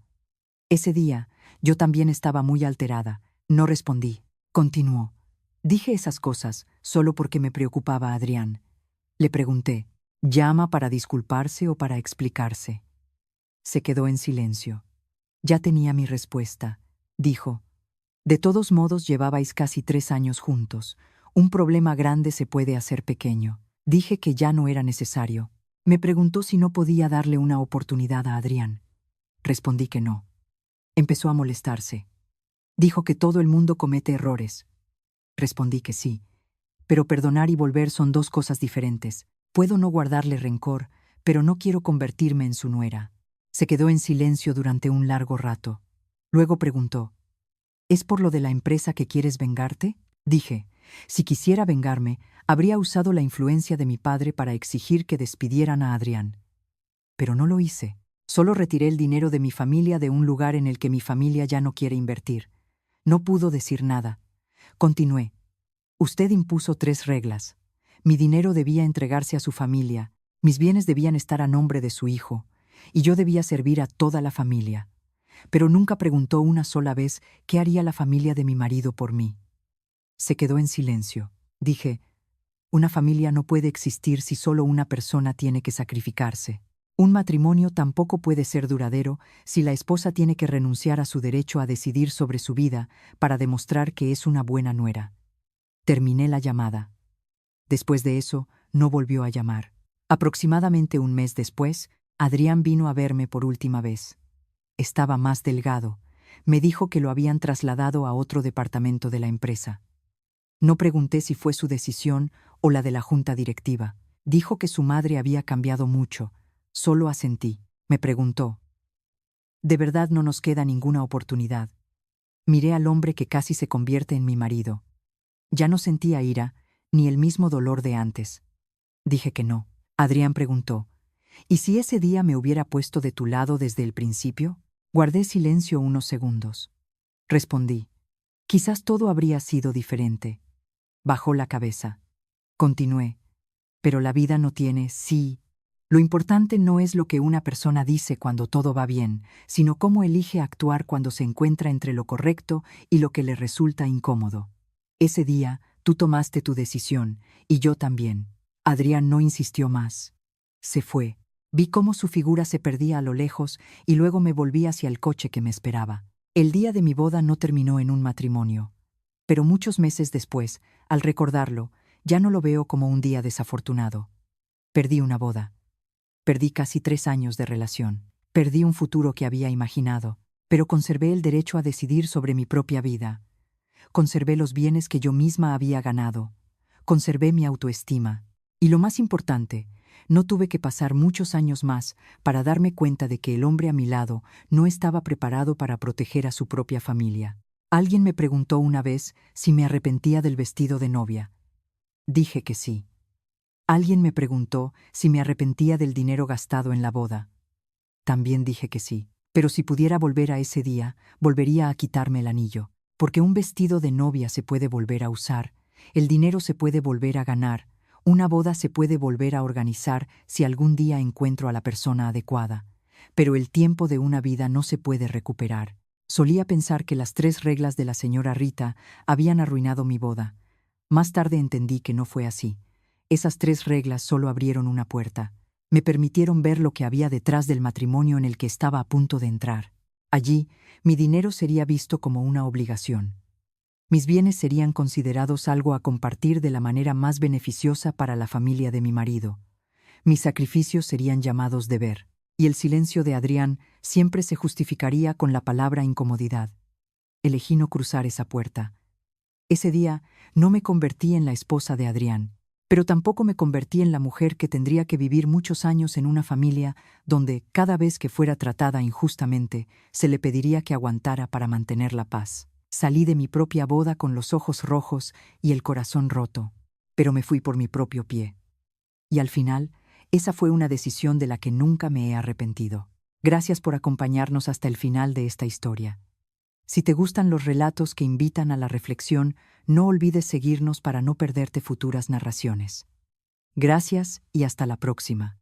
Speaker 1: «Ese día, yo también estaba muy alterada. No respondí». Continuó, «Dije esas cosas solo porque me preocupaba Adrián». Le pregunté, ¿llama para disculparse o para explicarse? Se quedó en silencio. Ya tenía mi respuesta, dijo. De todos modos llevabais casi 3 años juntos. Un problema grande se puede hacer pequeño. Dije que ya no era necesario. Me preguntó si no podía darle una oportunidad a Adrián. Respondí que no. Empezó a molestarse. Dijo que todo el mundo comete errores. Respondí que sí. Pero perdonar y volver son 2 cosas diferentes. Puedo no guardarle rencor, pero no quiero convertirme en su nuera. Se quedó en silencio durante un largo rato. Luego preguntó, ¿es por lo de la empresa que quieres vengarte? Dije, si quisiera vengarme, habría usado la influencia de mi padre para exigir que despidieran a Adrián. Pero no lo hice. Solo retiré el dinero de mi familia de un lugar en el que mi familia ya no quiere invertir. No pudo decir nada. Continué. Usted impuso 3 reglas. Mi dinero debía entregarse a su familia, mis bienes debían estar a nombre de su hijo, y yo debía servir a toda la familia. Pero nunca preguntó una sola vez qué haría la familia de mi marido por mí. Se quedó en silencio. Dije, una familia no puede existir si solo una persona tiene que sacrificarse. Un matrimonio tampoco puede ser duradero si la esposa tiene que renunciar a su derecho a decidir sobre su vida para demostrar que es una buena nuera. Terminé la llamada. Después de eso, no volvió a llamar. Aproximadamente un mes después, Adrián vino a verme por última vez. Estaba más delgado. Me dijo que lo habían trasladado a otro departamento de la empresa. No pregunté si fue su decisión o la de la junta directiva. Dijo que su madre había cambiado mucho. Solo asentí. Me preguntó, ¿de verdad no nos queda ninguna oportunidad? Miré al hombre que casi se convierte en mi marido. Ya no sentía ira, ni el mismo dolor de antes. Dije que no. Adrián preguntó, ¿y si ese día me hubiera puesto de tu lado desde el principio? Guardé silencio unos segundos. Respondí, quizás todo habría sido diferente. Bajó la cabeza. Continué, pero la vida no tiene sí. Lo importante no es lo que una persona dice cuando todo va bien, sino cómo elige actuar cuando se encuentra entre lo correcto y lo que le resulta incómodo. Ese día, tú tomaste tu decisión, y yo también. Adrián no insistió más. Se fue. Vi cómo su figura se perdía a lo lejos y luego me volví hacia el coche que me esperaba. El día de mi boda no terminó en un matrimonio. Pero muchos meses después, al recordarlo, ya no lo veo como un día desafortunado. Perdí una boda. Perdí casi 3 años de relación. Perdí un futuro que había imaginado, pero conservé el derecho a decidir sobre mi propia vida. Conservé los bienes que yo misma había ganado. Conservé mi autoestima. Y lo más importante, no tuve que pasar muchos años más para darme cuenta de que el hombre a mi lado no estaba preparado para proteger a su propia familia. Alguien me preguntó una vez si me arrepentía del vestido de novia. Dije que sí. Alguien me preguntó si me arrepentía del dinero gastado en la boda. También dije que sí. Pero si pudiera volver a ese día, volvería a quitarme el anillo. Porque un vestido de novia se puede volver a usar, el dinero se puede volver a ganar, una boda se puede volver a organizar si algún día encuentro a la persona adecuada. Pero el tiempo de una vida no se puede recuperar. Solía pensar que las 3 reglas de la señora Rita habían arruinado mi boda. Más tarde entendí que no fue así. Esas 3 reglas solo abrieron una puerta. Me permitieron ver lo que había detrás del matrimonio en el que estaba a punto de entrar. Allí, mi dinero sería visto como una obligación. Mis bienes serían considerados algo a compartir de la manera más beneficiosa para la familia de mi marido. Mis sacrificios serían llamados deber. Y el silencio de Adrián siempre se justificaría con la palabra incomodidad. Elegí no cruzar esa puerta. Ese día no me convertí en la esposa de Adrián, pero tampoco me convertí en la mujer que tendría que vivir muchos años en una familia donde, cada vez que fuera tratada injustamente, se le pediría que aguantara para mantener la paz. Salí de mi propia boda con los ojos rojos y el corazón roto, pero me fui por mi propio pie. Y al final, esa fue una decisión de la que nunca me he arrepentido. Gracias por acompañarnos hasta el final de esta historia. Si te gustan los relatos que invitan a la reflexión, no olvides seguirnos para no perderte futuras narraciones. Gracias y hasta la próxima.